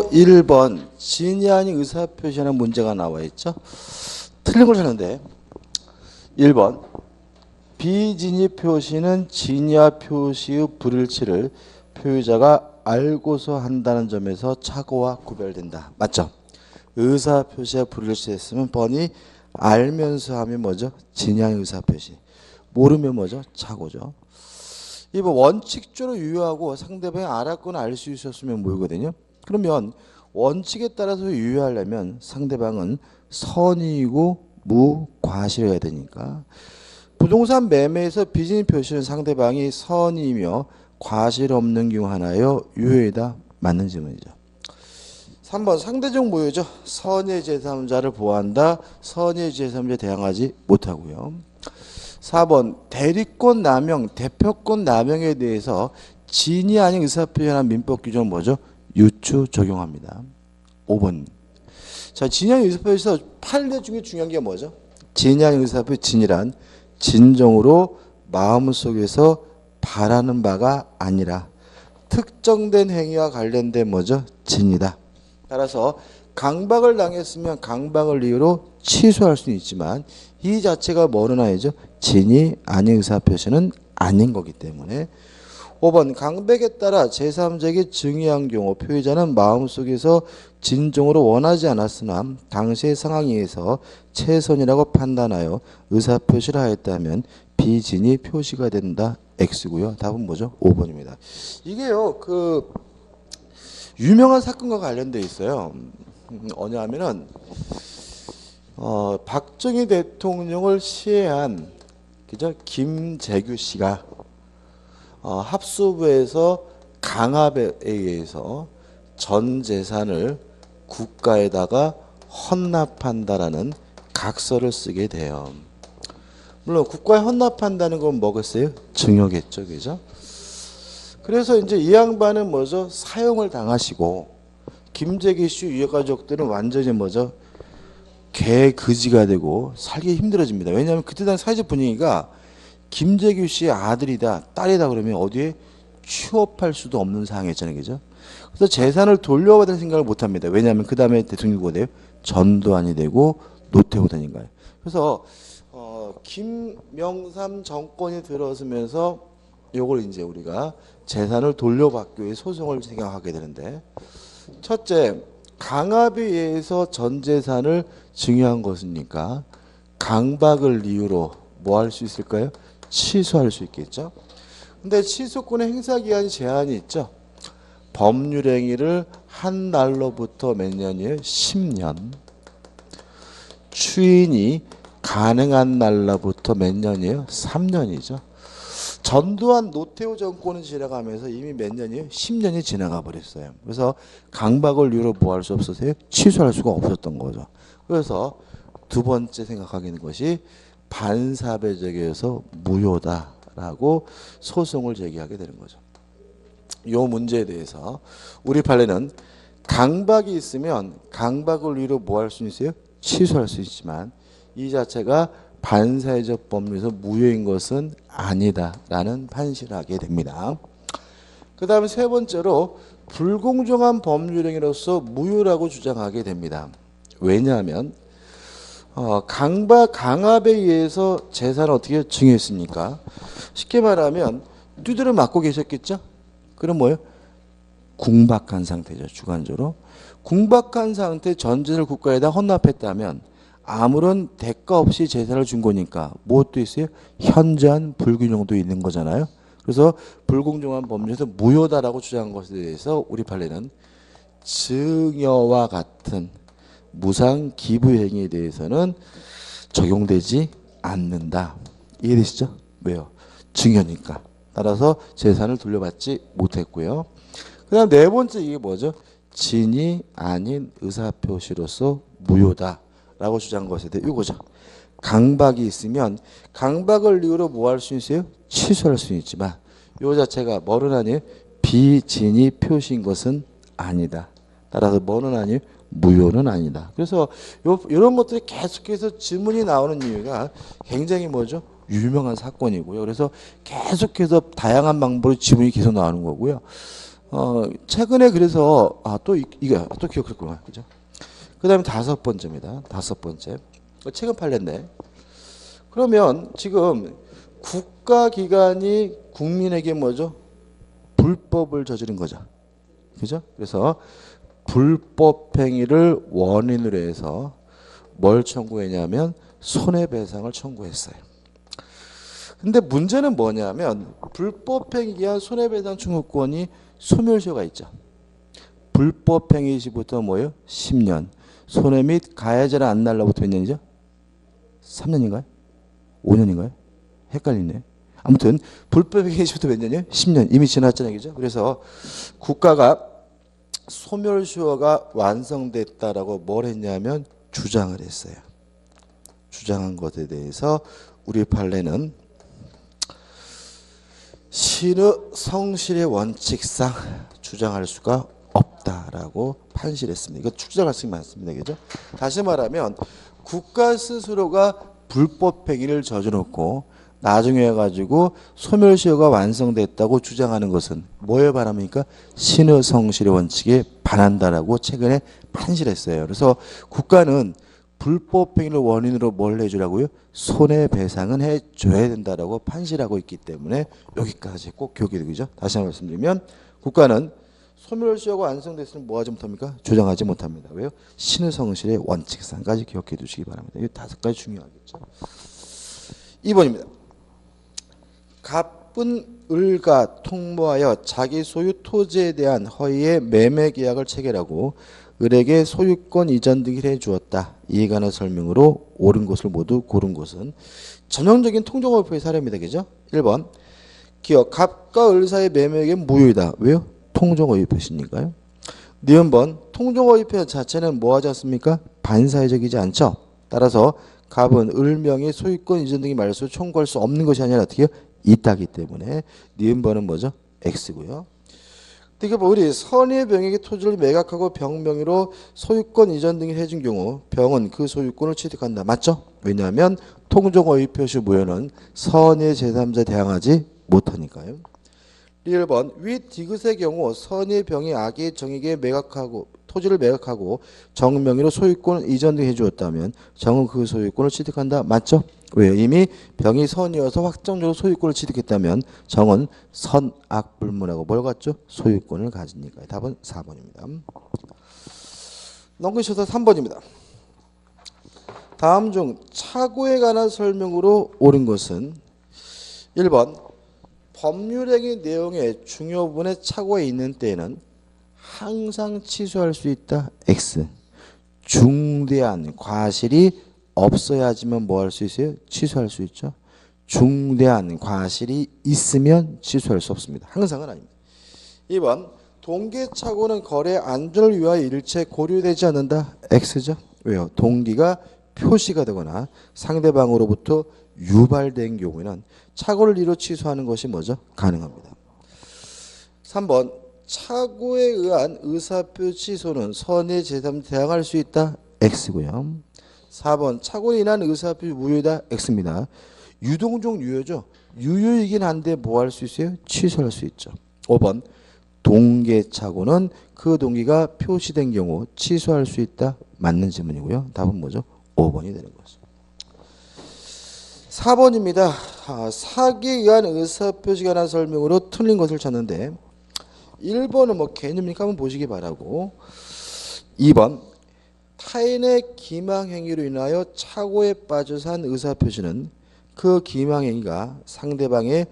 1번 진이 아닌 의사표시하는 문제가 나와 있죠. 틀린 걸 찾는데 1번 비진이 표시는 진이와 표시의 불일치를 표의자가 알고서 한다는 점에서 착오와 구별된다. 맞죠? 의사표시가 불일치했으면 번이 알면서 하면 뭐죠? 진이 아닌 의사표시. 모르면 뭐죠? 착오죠. 2번 원칙적으로 유효하고 상대방이 알았거나 알 수 있었으면 뭐거든요. 그러면 원칙에 따라서 유효하려면 상대방은 선의이고 무과실해야 되니까 부동산 매매에서 비진이 표시는 상대방이 선의이며 과실 없는 경우 하나요. 유효이다. 맞는 질문이죠. 3번 상대적 무효죠. 선의 제3자를 보호한다. 선의 제3자에 대항하지 못하고요. 4번 대리권 남용, 대표권 남용에 대해서 진이 아닌 의사표현한 민법 규정은 뭐죠? 유추 적용합니다. 5번. 자, 진이 아닌 의사표현에서 판례 중에 중요한 게 뭐죠? 진이 아닌 의사표현, 진이란 진정으로 마음속에서 바라는 바가 아니라 특정된 행위와 관련된 뭐죠? 진이다. 따라서 강박을 당했으면 강박을 이유로 취소할 수는 있지만 이 자체가 뭐는 아니죠? 진이 아닌 의사표시는 아닌 거기 때문에 5번 강백에 따라 제3자에게 증의한 경우 표의자는 마음속에서 진정으로 원하지 않았으나 당시의 상황에 의해서 최선이라고 판단하여 의사표시를 하였다면 비진이 표시가 된다. X고요. 답은 뭐죠? 5번입니다. 이게요. 그 유명한 사건과 관련돼 있어요. 뭐냐면은 박정희 대통령을 시해한 그죠? 김재규 씨가 합수부에서 강압에 의해서 전 재산을 국가에다가 헌납한다라는 각서를 쓰게 돼요. 물론 국가에 헌납한다는 건 뭐겠어요? 증여겠죠, 그죠? 그래서 이제 이 양반은 뭐죠? 사형을 당하시고 김재규 씨 유가족들은 완전히 뭐죠? 개그지가 되고 살기 힘들어집니다. 왜냐하면 그때 당시 사회적 분위기가 김재규 씨의 아들이다, 딸이다 그러면 어디에 취업할 수도 없는 상황이었잖아요, 그죠? 그래서 재산을 돌려받을 생각을 못합니다. 왜냐하면 그 다음에 대통령이 누가 돼요? 전두환이 되고 노태우 되니까요. 그래서 김명삼 정권이 들어서면서 요걸 이제 우리가 재산을 돌려받기 위해 소송을 생각하게 되는데, 첫째, 강압에 의해서 전 재산을 증여한 것이니까 강박을 이유로 뭐 할 수 있을까요? 취소할 수 있겠죠. 근데 취소권의 행사 기한이 제한이 있죠. 법률 행위를 한 날로부터 몇 년이에요? 10년. 추인이 가능한 날로부터 몇 년이에요? 3년이죠. 전두환 노태우 정권이 지나가면서 이미 몇 년이에요? 10년이 지나가 버렸어요. 그래서 강박을 이유로 뭐 할 수 없었어요? 취소할 수가 없었던 거죠. 그래서 두 번째 생각하기는 것이 반사회적이어서 무효다라고 소송을 제기하게 되는 거죠. 이 문제에 대해서 우리 판례는 강박이 있으면 강박을 이유로 뭐 할 수 있어요? 취소할 수 있지만 이 자체가 반사회적 법률에서 무효인 것은 아니다라는 판시를 하게 됩니다. 그 다음에 세 번째로 불공정한 법률행위로서 무효라고 주장하게 됩니다. 왜냐하면 강압에 의해서 재산을 어떻게 증여했습니까? 쉽게 말하면 두드려 맞고 계셨겠죠? 그럼 뭐예요? 궁박한 상태죠. 주관적으로. 궁박한 상태 전 재산을 국가에다 헌납했다면 아무런 대가 없이 재산을 준 거니까 무엇도 있어요? 현저한 불균형도 있는 거잖아요. 그래서 불공정한 법률에서 무효다라고 주장한 것에 대해서 우리 판례는 증여와 같은 무상 기부 행위에 대해서는 적용되지 않는다. 이해되시죠? 왜요? 증여니까. 따라서 재산을 돌려받지 못했고요. 그 다음 네 번째 이게 뭐죠? 진이 아닌 의사표시로서 무효다라고 주장한 것에 대해 이거죠. 강박이 있으면 강박을 이유로 뭐 할 수 있어요? 취소할 수 있지만 이 자체가 뭐는 아니에요? 비진이 표시인 것은 아니다. 따라서 뭐는 아니에요? 무효는 아니다. 그래서 이런 것들이 계속해서 질문이 나오는 이유가 굉장히 뭐죠? 유명한 사건이고요. 그래서 계속해서 다양한 방법으로 질문이 계속 나오는 거고요. 최근에 그래서 이게 또 기억했구나, 그죠? 그다음에 5번째입니다. 5번째. 최근 판례인데. 그러면 지금 국가기관이 국민에게 뭐죠? 불법을 저지른 거죠. 그죠? 그래서 불법행위를 원인으로 해서 뭘 청구했냐면 손해배상을 청구했어요. 근데 문제는 뭐냐면 불법행위에 의한 손해배상 청구권이 소멸시효가 있죠. 불법행위 시부터 뭐예요? 10년. 손해 및 가해자를 안 날라부터 몇 년이죠? 3년인가요? 5년인가요? 헷갈리네. 아무튼 불법행위 시부터 몇 년이에요? 10년. 이미 지났잖아요. 그죠? 그래서 국가가 소멸시효가 완성됐다라고 뭘 했냐면 주장을 했어요. 주장한 것에 대해서 우리 판례는 신의 성실의 원칙상 주장할 수가 없다라고 판시했습니다. 이거 주장할 수 많습니다. 그죠? 다시 말하면 국가 스스로가 불법행위를 저져놓고 나중에 해가지고 소멸시효가 완성됐다고 주장하는 것은 뭐에 반합니까? 신의 성실의 원칙에 반한다라고 최근에 판시했어요. 그래서 국가는 불법행위를 원인으로 뭘 해주라고요? 손해배상은 해줘야 된다라고 판시하고 있기 때문에 여기까지 꼭 기억이 되죠. 다시 한번 말씀드리면 국가는 소멸시효가 완성됐으면 뭐 하지 못합니까? 조정하지 못합니다. 왜요? 신의 성실의 원칙상까지 기억해 두시기 바랍니다. 이 5가지 중요하겠죠. 2번입니다. 갑은 을과 통모하여 자기 소유 토지에 대한 허위의 매매 계약을 체결하고 을에게 소유권 이전 등을 해주었다. 이에 관한 설명으로 옳은 것을 모두 고른 것은 전형적인 통정어휘표의 사례입니다. 그죠? 1번 기억 갑과 을 사이의 매매계약은 무효이다. 왜요? 통정어휘표시니까요. 니은번 통정어휘표 자체는 뭐하지 않습니까? 반사회적이지 않죠. 따라서 갑은 을명의 소유권 이전 등의 말소 청구할 수 없는 것이 아니라 어떻게 있다기 때문에 니은번은 뭐죠? X고요. 그러니까 우리 선의 병에게 토지를 매각하고 병 명의로 소유권 이전 등을 해준 경우 병은 그 소유권을 취득한다. 맞죠? 왜냐하면 통정어휘표시 무효는 선의 제3자 대항하지 못하니까요. 1번 위 디귿의 경우 선의 병이 악의 정에게 매각하고 토지를 매각하고 정 명의로 소유권 이전 등 해주었다면 정은 그 소유권을 취득한다. 맞죠? 왜요? 이미 병이 선이어서 확정적으로 소유권을 취득했다면 정은 선악 불문하고 뭘 갖죠? 소유권을 가지니까요. 답은 4번입니다. 넘기셔서 3번입니다. 다음 중 착오에 관한 설명으로 옳은 것은 1번 법률행위 내용의 중요 부분에 착오가 있는 때에는 항상 취소할 수 있다. X. 중대한 과실이 없어야지만 뭐 할 수 있어요? 취소할 수 있죠. 중대한 과실이 있으면 취소할 수 없습니다. 항상은 아닙니다. 2번 동기착오는 거래 안전을 위하여 일체 고려되지 않는다. X죠. 왜요? 동기가 표시가 되거나 상대방으로부터 유발된 경우에는 착오를 이루 취소하는 것이 뭐죠? 가능합니다. 3번 착오에 의한 의사표 취소는 선의 제3 대항할 수 있다. X고요. 4번 착오로 인한 의사표 무효다. X입니다. 유동종 유효죠. 유효이긴 한데 뭐 할 수 있어요? 취소할 수 있죠. 5번 동계착오는 그 동기가 표시된 경우 취소할 수 있다. 맞는 질문이고요. 답은 뭐죠? 5번이 되는 거죠. 4번입니다. 사기에 의한 의사표시가 난 설명으로 틀린 것을 찾는데 1번은 뭐 개념이니까 한번 보시기 바라고 2번 타인의 기망행위로 인하여 착오에 빠져서 한 의사표시는 그 기망행위가 상대방의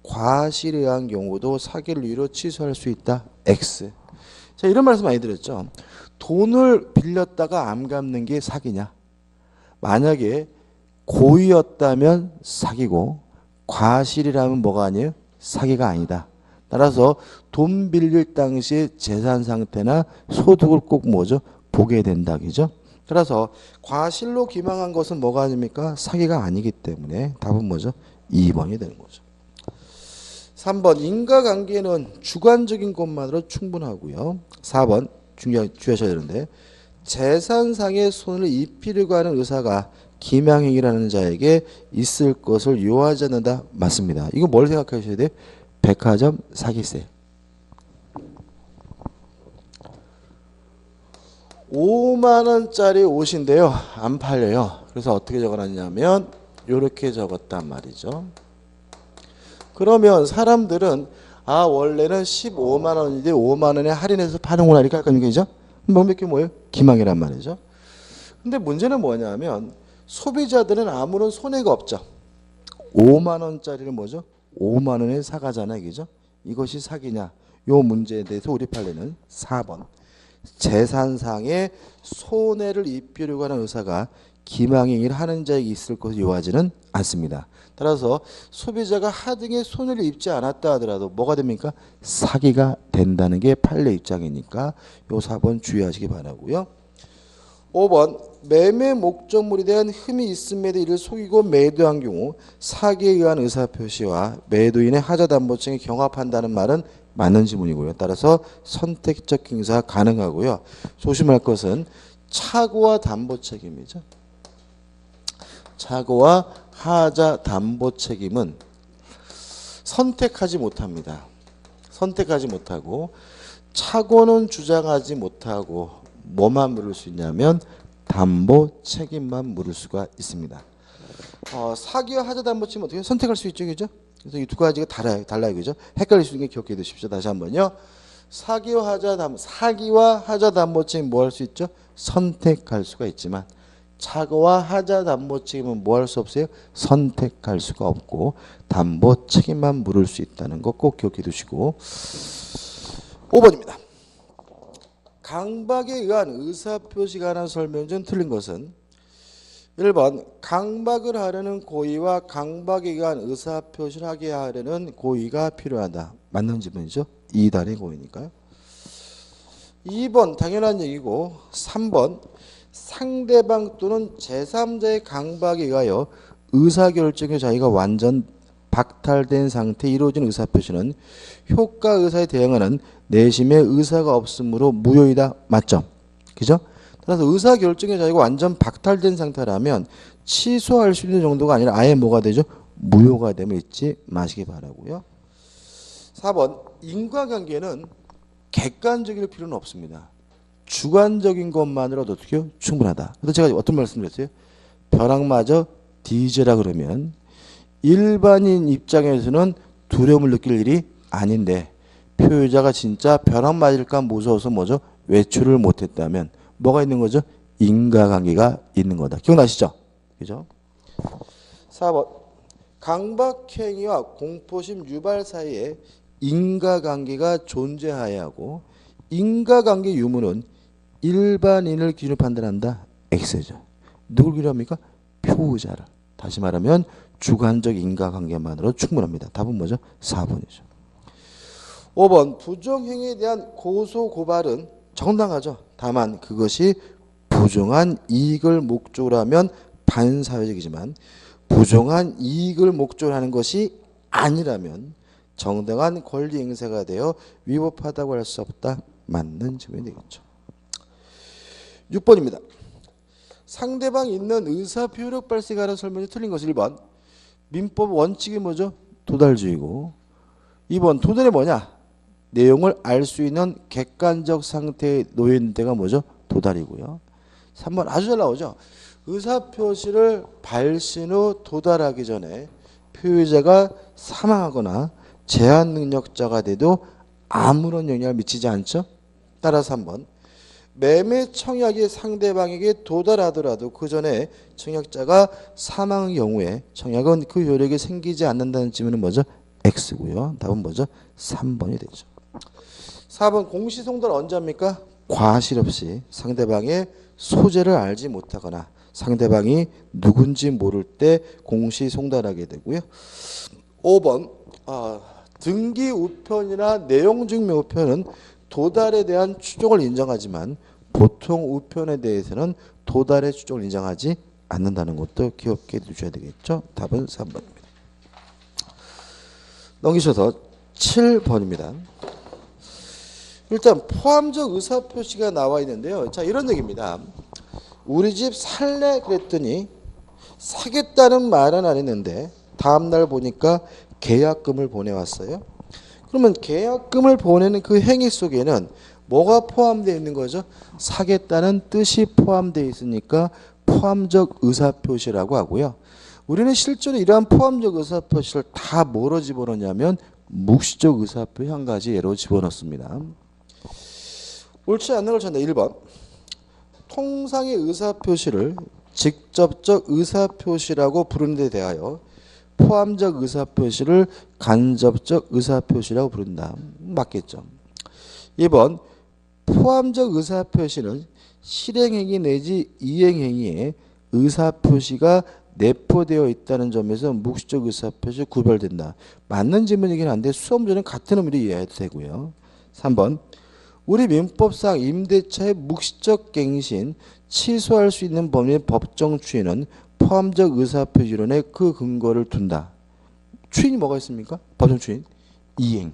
과실에 의한 경우도 사기를 이유로 취소할 수 있다. X. 자, 이런 말씀 많이 드렸죠. 돈을 빌렸다가 안 갚는 게 사기냐? 만약에 고의였다면 사기고 과실이라면 뭐가 아니에요? 사기가 아니다. 따라서 돈 빌릴 당시의 재산 상태나 소득을 꼭 뭐죠? 보게 된다. 그죠? 따라서 과실로 기망한 것은 뭐가 아닙니까? 사기가 아니기 때문에 답은 뭐죠? 2번이 되는 거죠. 3번 인과관계는 주관적인 것만으로 충분하고요. 4번 주의하셔야 되는데 재산상의 손을 입히려고 하는 의사가 기망행위라는 자에게 있을 것을 요하지 않는다. 맞습니다. 이거 뭘 생각하셔야 돼요? 백화점 사기세. 5만 원짜리 옷인데요. 안 팔려요. 그래서 어떻게 적어놨냐면 이렇게 적었단 말이죠. 그러면 사람들은 원래는 15만 원인데 5만 원에 할인해서 파는구나 이렇게 할 거니까 명백히 뭐예요? 기망이란 말이죠. 근데 문제는 뭐냐면 소비자들은 아무런 손해가 없죠. 5만 원짜리를 뭐죠? 5만 원에 사가잖아요. 그죠? 이것이 사기냐? 요 문제에 대해서 우리 판례는 4번. 재산상의 손해를 입히려고 하는 의사가 기망행위를 하는 자에게 있을 것을 요하지는 않습니다. 따라서 소비자가 하등의 손해를 입지 않았다 하더라도 뭐가 됩니까? 사기가 된다는 게 판례 입장이니까 요 4번 주의하시기 바라고요. 5번 매매 목적물에 대한 흠이 있음에도 이를 속이고 매도한 경우 사기에 의한 의사표시와 매도인의 하자담보증이 경합한다는 말은 맞는 지문이고요. 따라서 선택적 행사가 가능하고요. 조심할 것은 착오와 담보 책임이죠. 착오와 하자 담보 책임은 선택하지 못합니다. 선택하지 못하고 착오는 주장하지 못하고 뭐만 물을 수 있냐면 담보 책임만 물을 수가 있습니다. 사기와 하자 담보 책임 어떻게 선택할 수 있죠, 그죠? 그래서 이 두 가지가 달라요, 그죠? 헷갈릴 수 있는 게 기억해 두십시오. 다시 한번요. 사기와 하자 담보 책임 뭐 할 수 있죠? 선택할 수가 있지만 착오와 하자 담보 책임은 뭐 할 수 없어요? 선택할 수가 없고 담보 책임만 물을 수 있다는 거 꼭 기억해 두시고 5번입니다. 강박에 의한 의사표시가 관한 설명 중 틀린 것은 1번 강박을 하려는 고의와 강박에 의한 의사표시를 하게 하려는 고의가 필요하다. 맞는 지문이죠. 2단의 고의니까요. 2번 당연한 얘기고 3번 상대방 또는 제3자의 강박에 의하여 의사결정의 자유가 완전 박탈된 상태에 이루어진 의사표시는 효과 의사에 대응하는 내심의 의사가 없으므로 무효이다. 맞죠? 그죠? 따라서 의사결정의 자유가 완전 박탈된 상태라면 취소할 수 있는 정도가 아니라 아예 뭐가 되죠? 무효가 되면 잊지 마시기 바라고요. 4번 인과관계는 객관적일 필요는 없습니다. 주관적인 것만으로도 어떻게 해요? 충분하다. 그래서 제가 어떤 말씀을 드렸어요? 벼락마저 뒤져라 그러면 일반인 입장에서는 두려움을 느낄 일이 아닌데 표의자가 진짜 벼락 맞을까 무서워서 뭐죠? 외출을 못했다면 뭐가 있는 거죠? 인과관계가 있는 거다. 기억나시죠? 그죠? 4번 강박행위와 공포심 유발 사이에 인과관계가 존재해야 하고 인과관계 유무는 일반인을 기준으로 판단한다. X죠. 누굴 기준합니까? 표의자를. 다시 말하면 주관적 인과관계만으로 충분합니다. 답은 뭐죠? 4번이죠. 5번 부정행위에 대한 고소고발은 정당하죠. 다만 그것이 부정한 이익을 목적으로 하면 반사회적이지만 부정한 이익을 목적으로 하는 것이 아니라면 정당한 권리 행사가 되어 위법하다고 할 수 없다. 맞는 질문이 되겠죠. 6번입니다. 상대방이 있는 의사표력 발생에 관한 설명이 틀린 것은 1번 민법 원칙이 뭐죠? 도달주의고 2번 도달이 뭐냐? 내용을 알 수 있는 객관적 상태에 놓여 있는 데가 뭐죠? 도달이고요. 3번 아주 잘 나오죠. 의사표시를 발신 후 도달하기 전에 표의자가 사망하거나 제한 능력자가 돼도 아무런 영향을 미치지 않죠. 따라서 3번 매매 청약이 상대방에게 도달하더라도 그 전에 청약자가 사망의 경우에 청약은 그 효력이 생기지 않는다는 질문은 뭐죠? X고요. 답은 뭐죠? 3번이 되죠. 4번 공시송달 언제 합니까? 과실 없이 상대방의 소재를 알지 못하거나 상대방이 누군지 모를 때 공시송달하게 되고요. 5번 등기 우편이나 내용증명 우편은 도달에 대한 추정을 인정하지만 보통 우편에 대해서는 도달의 추정을 인정하지 않는다는 것도 기억해 두셔야 되겠죠. 답은 3번입니다. 넘기셔서 7번입니다. 일단 포함적 의사표시가 나와 있는데요. 자, 이런 얘기입니다. 우리 집 살래 그랬더니 사겠다는 말은 안 했는데 다음날 보니까 계약금을 보내왔어요. 그러면 계약금을 보내는 그 행위 속에는 뭐가 포함되어 있는 거죠? 사겠다는 뜻이 포함되어 있으니까 포함적 의사표시라고 하고요. 우리는 실제로 이러한 포함적 의사표시를 다 뭐로 집어넣냐면 묵시적 의사표시 한 가지 예로 집어넣습니다. 옳지 않는 걸 찾는다. 1번. 통상의 의사표시를 직접적 의사표시라고 부르는 데 대하여 포함적 의사표시를 간접적 의사표시라고 부른다. 맞겠죠. 2번. 포함적 의사표시는 실행행위 내지 이행행위에 의사표시가 내포되어 있다는 점에서 묵시적 의사표시 구별된다. 맞는 질문이긴 한데 수업 문제는 같은 의미로 이해해도 되고요. 3번. 우리 민법상 임대차의 묵시적 갱신, 취소할 수 있는 범위의 법정 추인은 포함적 의사표시론에 그 근거를 둔다. 추인이 뭐가 있습니까? 법정 추인. 이행.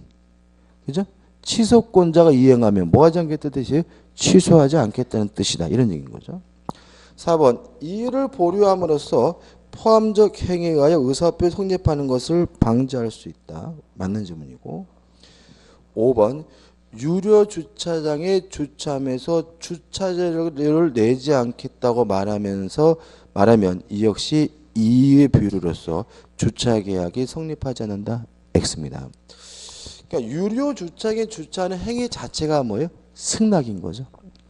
그죠? 취소권자가 이행하면 뭐 하지 않겠다는 뜻이 취소하지 않겠다는 뜻이다. 이런 얘기인 거죠. 4번. 이를 보류함으로써 포함적 행위에 의하여 의사표시 성립하는 것을 방지할 수 있다. 맞는 질문이고. 5번. 유료 주차장에 주차하면서 주차료를 내지 않겠다고 말하면 이 역시 이의 비율로서 주차 계약이 성립하지 않는다. X입니다. 그러니까 유료 주차장에 주차하는 행위 자체가 뭐예요? 승낙인 거죠.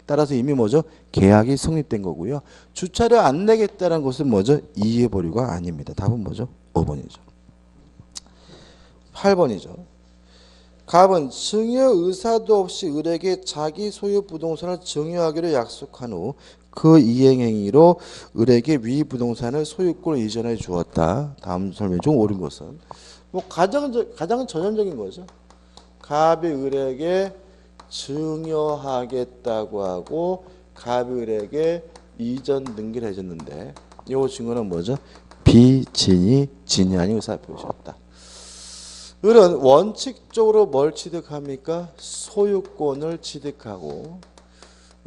따라서 이미 뭐죠? 계약이 성립된 거고요. 주차료 안 내겠다는 것은 뭐죠? 이의 보류가 아닙니다. 답은 뭐죠? 5번이죠. 8번이죠. 갑은 증여 의사도 없이 을에게 자기 소유 부동산을 증여하기로 약속한 후 그 이행행위로 을에게 위 부동산을 소유권을 이전해 주었다. 다음 설명 중 옳은 것은 뭐 가장 전형적인 거죠. 갑이 을에게 증여하겠다고 하고 갑이 을에게 이전 등기를 해줬는데 이 증거는 뭐죠? 비진이 진이 아닌 의사표시였다. 을은 원칙적으로 뭘 취득합니까? 소유권을 취득하고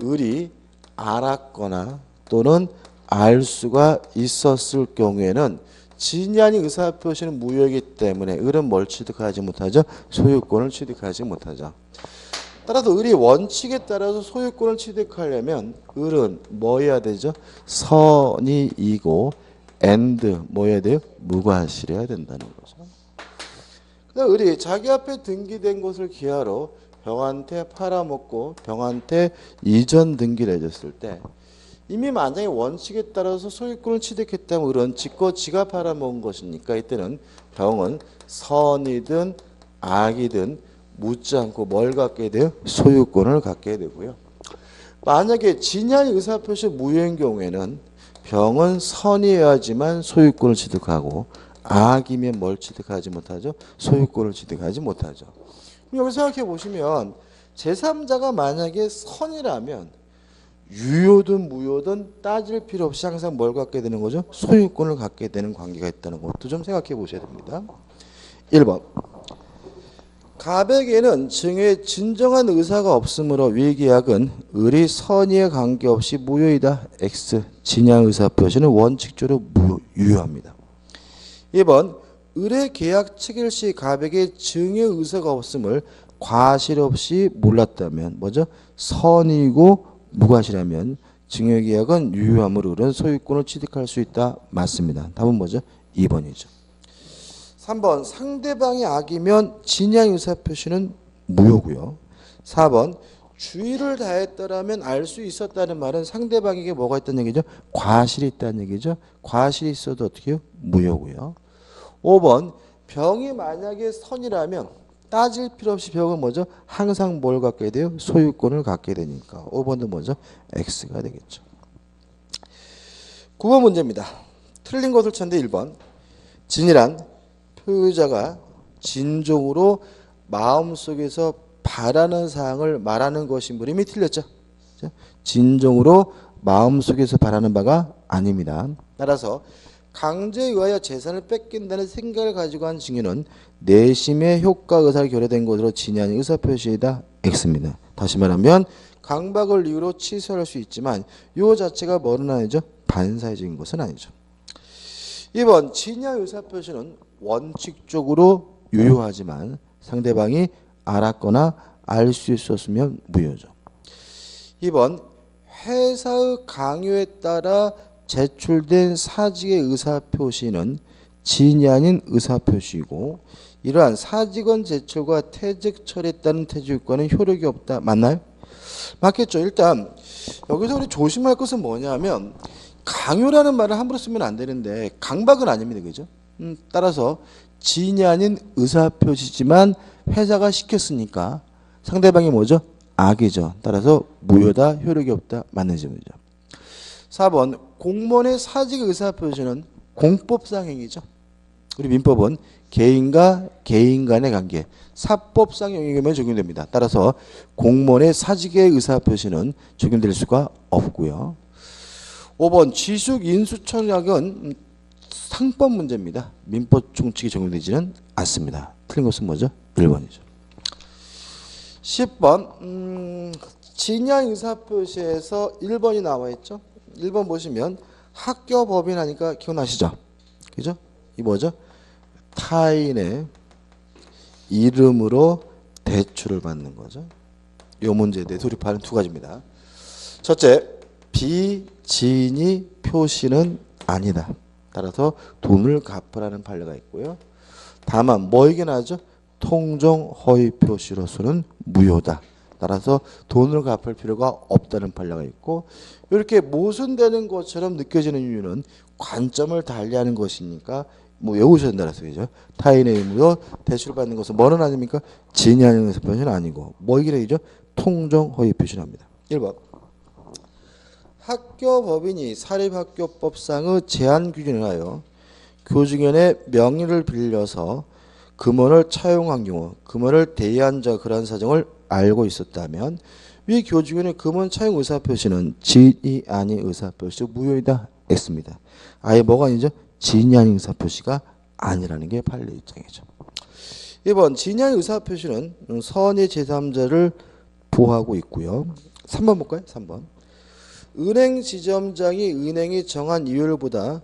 을이 알았거나 또는 알 수가 있었을 경우에는 진이 아닌 의사표시는 무효이기 때문에 을은 뭘 취득하지 못하죠? 소유권을 취득하지 못하죠. 따라서 을이 원칙에 따라서 소유권을 취득하려면 을은 뭐 해야 되죠? 선의이고 and 뭐 해야 돼요? 무과실해야 된다는 거죠. 을이 자기 앞에 등기된 것을 기하로 병한테 팔아먹고 병한테 이전 등기를 해줬을 때 이미 만약에 원칙에 따라서 소유권을 취득했다면 을은 지가 팔아먹은 것이니까 이때는 병은 선이든 악이든 묻지 않고 뭘 갖게 돼요? 소유권을 갖게 되고요. 만약에 진이 아닌 의사표시 무효인 경우에는 병은 선이어야지만 소유권을 취득하고 악이면 뭘 취득하지 못하죠? 소유권을 취득하지 못하죠. 여기 생각해 보시면 제3자가 만약에 선이라면 유효든 무효든 따질 필요 없이 항상 뭘 갖게 되는 거죠? 소유권을 갖게 되는 관계가 있다는 것도 좀 생각해 보셔야 됩니다. 1번. 갑에게는 증여의 진정한 의사가 없으므로 위계약은 을이 선의에 관계없이 무효이다. X. 진양 의사표시는 원칙적으로 유효합니다. 2번. 을의 계약 체결 시 갑에게 증여 의사가 없음을 과실 없이 몰랐다면 뭐죠? 선이고 무과실하면 증여 계약은 유효함으로 을은 소유권을 취득할 수 있다. 맞습니다. 답은 뭐죠? 2번이죠. 3번. 상대방이 악이면 진양 의사표시는 무효고요. 4번. 주의를 다했더라면 알 수 있었다는 말은 상대방에게 뭐가 있다는 얘기죠? 과실이 있다는 얘기죠. 과실이 있어도 어떻게 해요? 무효고요. 5번. 병이 만약에 선이라면 따질 필요 없이 병은 뭐죠? 항상 뭘 갖게 돼요? 소유권을 갖게 되니까 5번도 뭐죠? X가 되겠죠. 9번 문제입니다. 틀린 것을 찾는데 1번. 진이란 표의자가 진정으로 마음속에서 바라는 사항을 말하는 것이므로 이미 틀렸죠. 진정으로 마음속에서 바라는 바가 아닙니다. 따라서 강제에 의하여 재산을 뺏긴다는 생각을 가지고 한 증여는 내심의 효과 의사를 결여된 것으로 진이 아닌 의사표시이다. X입니다. 다시 말하면 강박을 이유로 취소할 수 있지만 이 자체가 뭐는 아니죠? 반사회적인 것은 아니죠. 2번. 진의 의사표시는 원칙적으로 유효하지만 상대방이 알았거나 알 수 있었으면 무효죠. 2번 회사의 강요에 따라 제출된 사직의 의사표시는 진이 아닌 의사표시이고 이러한 사직원 제출과 퇴직 처리에 따른 퇴직효과는 효력이 없다. 맞나요? 맞겠죠. 일단 여기서 우리 조심할 것은 뭐냐면 강요라는 말을 함부로 쓰면 안 되는데 강박은 아닙니다. 그죠? 따라서 진이 아닌 의사표시지만 회사가 시켰으니까 상대방이 뭐죠? 악이죠. 따라서 무효다. 효력이 없다. 맞는 질문이죠. 4번 공무원의 사직 의사표시는 공법상 행위죠. 우리 민법은 개인과 개인 간의 관계 사법상 영역에만 적용됩니다. 따라서 공무원의 사직의 의사표시는 적용될 수가 없고요. 5번 지속 인수청약은 상법 문제입니다. 민법 총칙이 적용되지는 않습니다. 틀린 것은 뭐죠? 1번이죠. 10번 진양 의사표시에서 1번이 나와 있죠. 1번 보시면 학교 법인 하니까 기억나시죠? 그죠? 이 뭐죠? 타인의 이름으로 대출을 받는 거죠. 이 문제에 대해 돌입하는 두 가지입니다. 첫째, 비진이 표시는 아니다. 따라서 돈을 갚으라는 판례가 있고요. 다만 뭐이긴 하죠? 통정 허위 표시로서는 무효다. 따라서 돈을 갚을 필요가 없다는 판례가 있고 이렇게 모순되는 것처럼 느껴지는 이유는 관점을 달리하는 것이니까 뭐 외우셔야 된다는 소리죠. 타인의 의무로 대출을 받는 것은 뭐는 아닙니까? 진이 아닌 의사표시는 아니고 뭐이긴 하죠? 통정 허위 표시는 합니다. 1번 학교 법인이 사립학교법상의 제한 규정을 하여 교직원의 명의를 빌려서 금원을 차용한 경우 금원을 대여한 자 그러한 사정을 알고 있었다면 위 교직원의 금원 차용 의사표시는 진이 아닌 의사표시 무효이다 했습니다. 아예 뭐가 아니죠? 진이 아닌 의사표시가 아니라는 게 판례 입장이죠. 2번 진이 아닌 의사표시는 선의 제3자를 보호하고 있고요. 3번 볼까요? 3번 은행 지점장이 은행이 정한 이율보다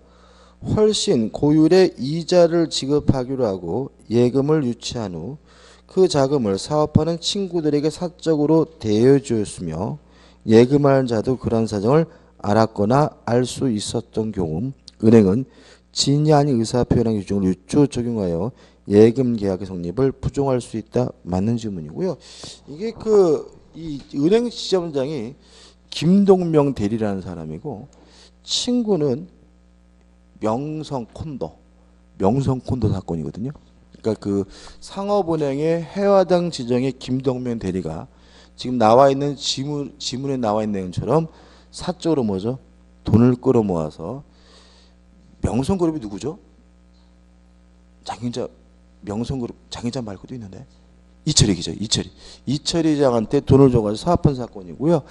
훨씬 고율의 이자를 지급하기로 하고 예금을 유치한 후 그 자금을 사업하는 친구들에게 사적으로 대여주었으며 예금하는 자도 그런 사정을 알았거나 알 수 있었던 경우 은행은 진이 아닌 의사표현의 규정을 유추 적용하여 예금 계약의 성립을 부정할 수 있다. 맞는 질문이고요. 이게 이 은행 지점장이 김동명 대리라는 사람이고 친구는 명성콘도 사건이거든요. 그러니까 그 상업은행의 해화당 지정의 김동명 대리가 지금 나와 있는 지문에 나와 있는 내용처럼 사적으로 뭐죠? 돈을 끌어모아서 명성그룹이 누구죠? 장인자 명성그룹 장인자 말고도 있는데 이철이죠. 이철이장한테 돈을 줘가지고 사업한 사건이고요.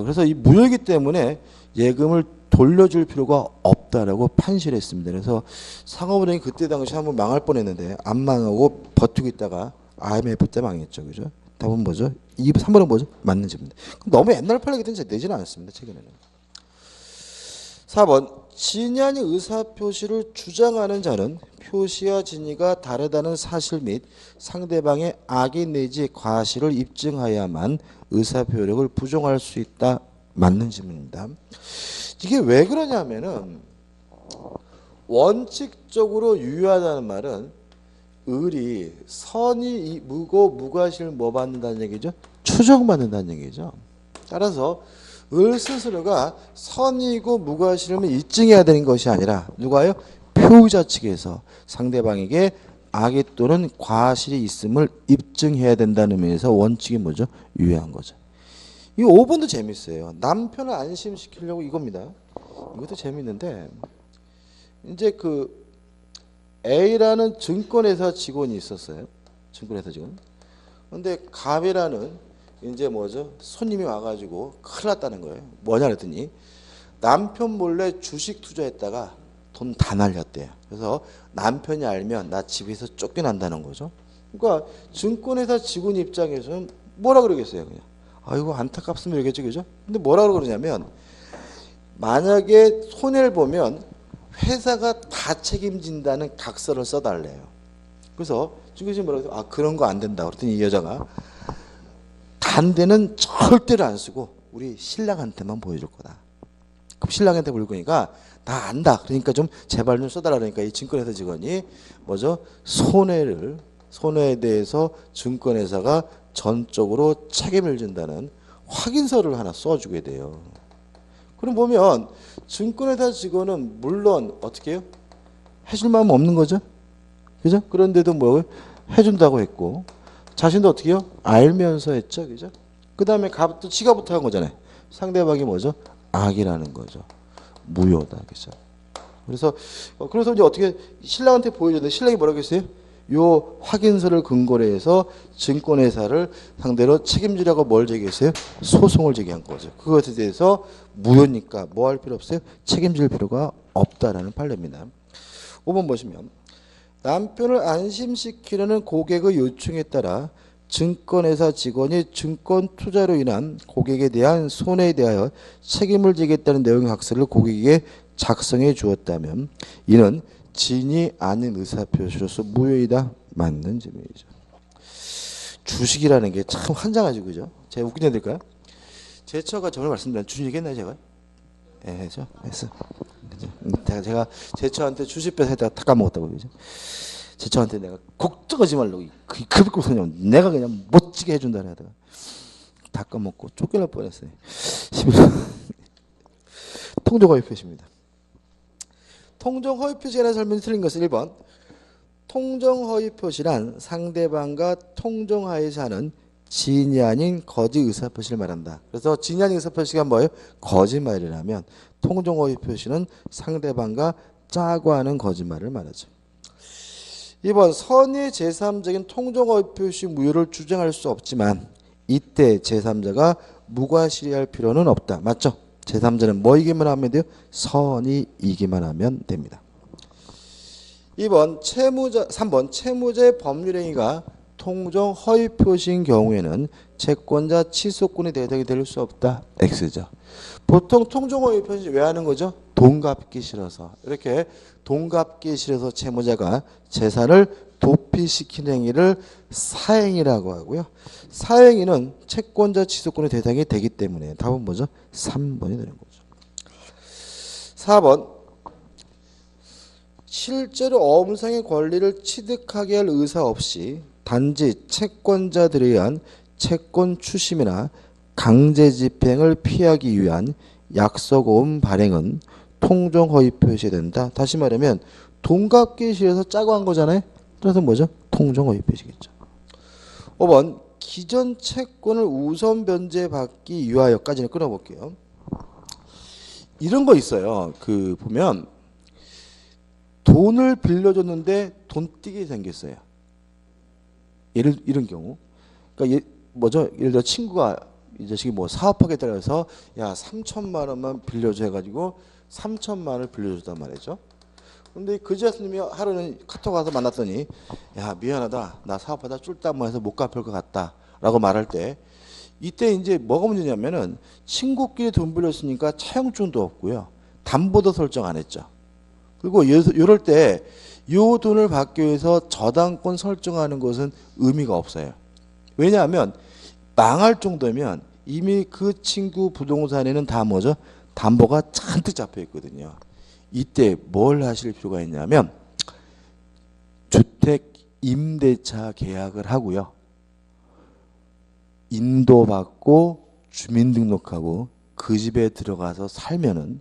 그래서 이 무효이기 때문에 예금을 돌려줄 필요가 없다라고 판시했습니다. 그래서 상업은행이 그때 당시 한번 망할 뻔했는데 안 망하고 버티고 있다가 IMF 때 망했죠, 그죠? 답은 뭐죠? 3번은 뭐죠? 맞는 질문입니다. 너무 옛날 판례기 때문에 내지는 않았습니다. 최근에는. 4번 진이 아닌 의사표시를 주장하는 자는 표시와 진위가 다르다는 사실 및 상대방의 악의 내지 과실을 입증하여야만 의사표력을 부정할 수 있다. 맞는 질문입니다. 이게 왜 그러냐면은 원칙적으로 유효하다는 말은 을이 선이 무고 무과실을 뭐 받는다는 얘기죠? 추정받는다는 얘기죠. 따라서 을 스스로가 선이고 무과실을 입증해야 되는 것이 아니라 누가요? 표의자 측에서 상대방에게 악의 또는 과실이 있음을 입증해야 된다는 의미에서 원칙이 뭐죠? 유효한 거죠. 이 5번도 재밌어요. 남편을 안심시키려고 이겁니다. 이것도 재밌는데 이제 그 A라는 증권회사 직원이 있었어요. 증권회사 직원. 근데 갑이라는 이제 뭐죠? 손님이 와가지고 큰일 났다는 거예요. 뭐냐 그랬더니 남편 몰래 주식 투자했다가 돈 다 날렸대요. 그래서 남편이 알면 나 집에서 쫓겨난다는 거죠. 그러니까 증권회사 직원 입장에서는 뭐라 그러겠어요, 그냥. 아이고 안타깝습니다 이러겠죠, 그죠? 근데 뭐라 그러냐면 만약에 손해를 보면 회사가 다 책임진다는 각서를 써달래요. 그래서 증권이 뭐라고 해서 그런 거 안 된다. 그랬더니 이 여자가 반대는 절대로 안 쓰고 우리 신랑한테만 보여줄 거다. 그럼 신랑한테 보여줄 거니까 다 안다. 그러니까 좀 제발 좀 써달라. 그러니까 이 증권회사 직원이 뭐죠? 손해에 대해서 증권회사가 전적으로 책임을 진다는 확인서를 하나 써주게 돼요. 그럼 보면 증권회사 직원은 물론 어떻게 해요? 해줄 마음 없는 거죠. 그죠? 그런데도 뭐 해준다고 했고 자신도 어떻게 해요? 알면서 했죠. 그죠? 그 다음에 또 지가부터 한 거잖아요. 상대방이 뭐죠? 악이라는 거죠. 무효다. 그죠? 그래서 이제 어떻게 신랑한테 보여줬는데 신랑이 뭐라고 했어요? 요 확인서를 근거로 해서 증권회사를 상대로 책임지라고 뭘 제기했어요? 소송을 제기한 거죠. 그것에 대해서 무효니까 뭐 할 필요 없어요? 책임질 필요가 없다라는 판례입니다. 5번 보시면 남편을 안심시키려는 고객의 요청에 따라 증권회사 직원이 증권 투자로 인한 고객에 대한 손해에 대하여 책임을 지겠다는 내용의 각서를 고객에게 작성해 주었다면 이는 진이 아닌 의사표시로서 무효이다. 맞는 질문이죠. 주식이라는 게 참 환장하죠. 그죠? 제가 웃긴 애들까요? 제 처가 저번에 말씀드린 주식 얘기했나요 제가? 예, 했죠? 했어. 제가 제 처한테 주식 빼서 했다가 다 까먹었다고 그죠? 제 처한테 내가 걱정하지 말라고 그렇게 소년 내가 그냥 멋지게 해준다 하다가 다 까먹고 쫓겨날 뻔했어요. 11번 통정허위 표시입니다. 통정허위 표시에 대한 설명이 틀린 것은 1번 통정허위 표시란 상대방과 통정하에서 하는 진이 아닌 거짓 의사표시를 말한다. 그래서 진이 아닌 의사표시가 뭐예요? 거짓말이라면 통정허위 표시는 상대방과 짜고 하는 거짓말을 말하죠. 2번 선의 제3적인 통정허위 표시 무효를 주장할 수 없지만 이때 제3자가 무과실이할 필요는 없다. 맞죠? 제3자는 뭐 이기만 하면 돼요? 선이 이기만 하면 됩니다. 3번 채무자의 법률행위가 통정 허위 표시인 경우에는 채권자 취소권의 대상이 될 수 없다. X죠. 보통 통정 허위 표시 왜 하는 거죠? 돈 갚기 싫어서. 이렇게 돈 갚기 싫어서 채무자가 재산을 도피시키는 행위를 사행위라고 하고요. 사행위는 채권자 취소권의 대상이 되기 때문에 답은 뭐죠? 3번이 되는 거죠. 4번 실제로 엄상의 권리를 취득하게 할 의사 없이 단지 채권자들에 의한 채권 추심이나 강제 집행을 피하기 위한 약속어음 발행은 통정허위 표시된다. 다시 말하면 돈 갚기 싫어서 짜고 한 거잖아요. 그래서 뭐죠? 통정허위 표시겠죠. 5번 기존 채권을 우선 변제받기 위하여까지는 끊어볼게요. 이런 거 있어요. 보면 돈을 빌려줬는데 돈 띄게 생겼어요. 이런 경우. 그러니까 예를 들어 친구가 이 자식이 뭐 사업하겠다고 해서 야 3천만 원만 빌려줘 해가지고 3천만 원을 빌려줬단 말이죠. 근데 그 자식님이 하루는 카톡 와서 만났더니 야 미안하다 나 사업하다 쫄딱 해서 못 갚을 것 같다 라고 말할 때 이때 이제 뭐가 문제냐면은 친구끼리 돈 빌렸으니까 차용증도 없고요. 담보도 설정 안 했죠. 그리고 이럴 때 이 돈을 받기 위해서 저당권 설정하는 것은 의미가 없어요. 왜냐하면 망할 정도면 이미 그 친구 부동산에는 다 뭐죠? 담보가 잔뜩 잡혀 있거든요. 이때 뭘 하실 필요가 있냐면 주택 임대차 계약을 하고요. 인도받고 주민등록하고 그 집에 들어가서 살면은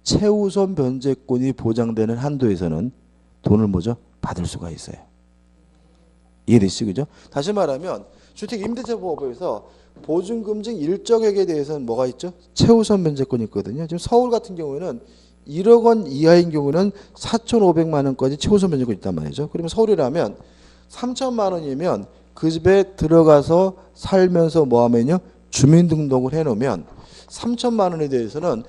최우선 변제권이 보장되는 한도에서는 돈을 뭐죠? 받을 수가 있어요. 이해되시죠? 그죠? 다시 말하면 주택 임대차 보호법에서 보증금증 일정액에 대해서는 뭐가 있죠? 최우선 변제권이 있거든요. 지금 서울 같은 경우에는 1억 원 이하인 경우는 4,500만 원까지 최우선 변제권이 있단 말이죠. 그러면 서울이라면 3천만 원이면 그 집에 들어가서 살면서 뭐 하면요? 주민등록을 해놓으면 3천만 원에 대해서는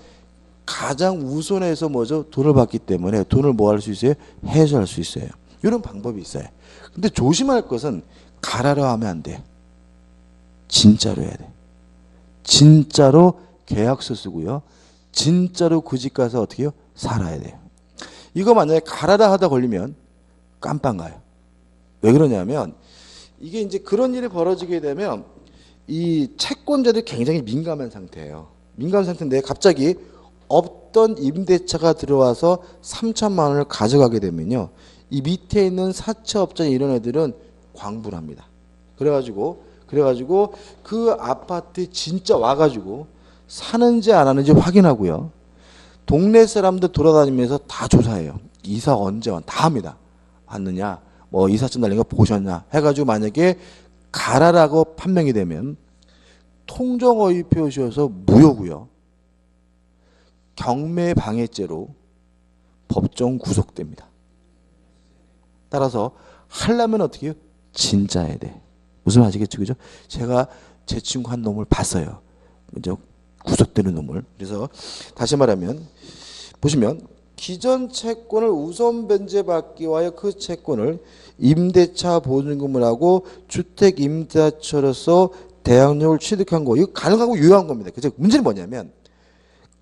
가장 우선해서 뭐죠? 돈을 받기 때문에 돈을 뭐 할 수 있어요? 해소할 수 있어요. 이런 방법이 있어요. 근데 조심할 것은 가라로 하면 안 돼. 진짜로 해야 돼. 진짜로 계약서 쓰고요. 진짜로 그 집 가서 어떻게 해요? 살아야 돼요. 이거 만약에 가라다 하다 걸리면 깜빵 가요. 왜 그러냐면 이게 이제 그런 일이 벌어지게 되면 이 채권자들이 굉장히 민감한 상태예요. 민감한 상태인데 갑자기 없던 임대차가 들어와서 3천만 원을 가져가게 되면요. 이 밑에 있는 사채업자 이런 애들은 광분합니다. 그래가지고 그 아파트에 진짜 와가지고 사는지 안 하는지 확인하고요. 동네 사람들 돌아다니면서 다 조사해요. 이사 언제 다 합니다. 왔느냐, 뭐 이사증 날린 거 보셨냐 해가지고 만약에 가라라고 판명이 되면 통정허위 표시여서 무효고요. 경매방해죄로 법정 구속됩니다. 따라서 하려면 어떻게 해요? 진짜 해야 돼. 무슨 아시겠죠? 그죠? 제가 제 친구 한 놈을 봤어요. 먼저 구속되는 놈을. 그래서 다시 말하면 보시면 기존 채권을 우선 변제받기 위하여 그 채권을 임대차 보증금을 하고 주택 임대차로서 대항력을 취득한 거, 이거 가능하고 유효한 겁니다. 그죠? 문제는 뭐냐면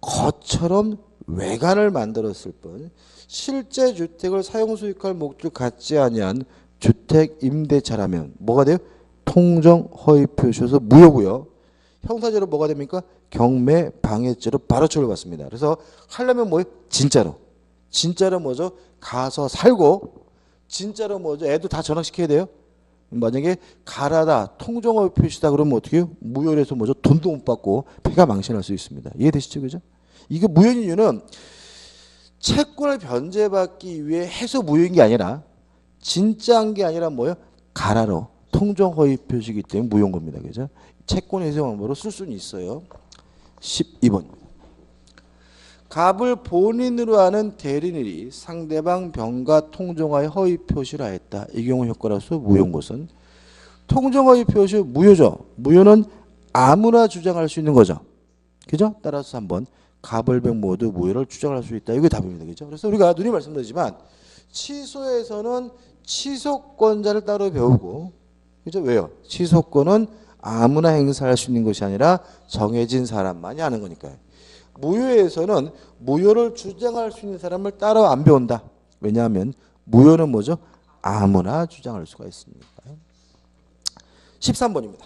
거처럼 외관을 만들었을 뿐 실제 주택을 사용 수익할 목적을 갖지 아니한 주택 임대차라면 뭐가 돼요? 통정 허위 표시여서 무효고요. 형사죄로 뭐가 됩니까? 경매 방해죄로 바로 처벌받습니다. 그래서 하려면 뭐예요? 진짜로 뭐죠? 가서 살고 진짜로 뭐죠? 애도 다 전학시켜야 돼요. 만약에 가라다 통정 허위 표시다 그러면 어떻게 해요? 무효해서 뭐죠? 돈도 못 받고 폐가 망신할 수 있습니다. 이해되시죠? 그죠? 이게 무효인 이유는 채권을 변제받기 위해 해서 무효인 게 아니라 진짜한 게 아니라 뭐예요? 가라로 통정 허위 표시이기 때문에 무효인 겁니다. 그죠? 채권 해석 방법으로 쓸 수는 있어요. 12번. 갑을 본인으로 하는 대리인이 상대방 병가 통정하여 허위 표시를 하였다. 이 경우 효과로서 무효인 것은 통정 허위 표시 무효죠. 무효는 아무나 주장할 수 있는 거죠. 그죠? 따라서 한번 갑을병 모두 무효를 주장할 수 있다. 이게 답입니다. 그죠? 그래서 우리가 눈이 말씀드리지만 취소에서는 취소권자를 따로 배우고, 그죠? 왜요? 취소권은 아무나 행사할 수 있는 것이 아니라 정해진 사람만이 하는 거니까요. 무효에서는 무효를 주장할 수 있는 사람을 따로 안 배운다. 왜냐하면 무효는 뭐죠? 아무나 주장할 수가 있습니다. 13번입니다.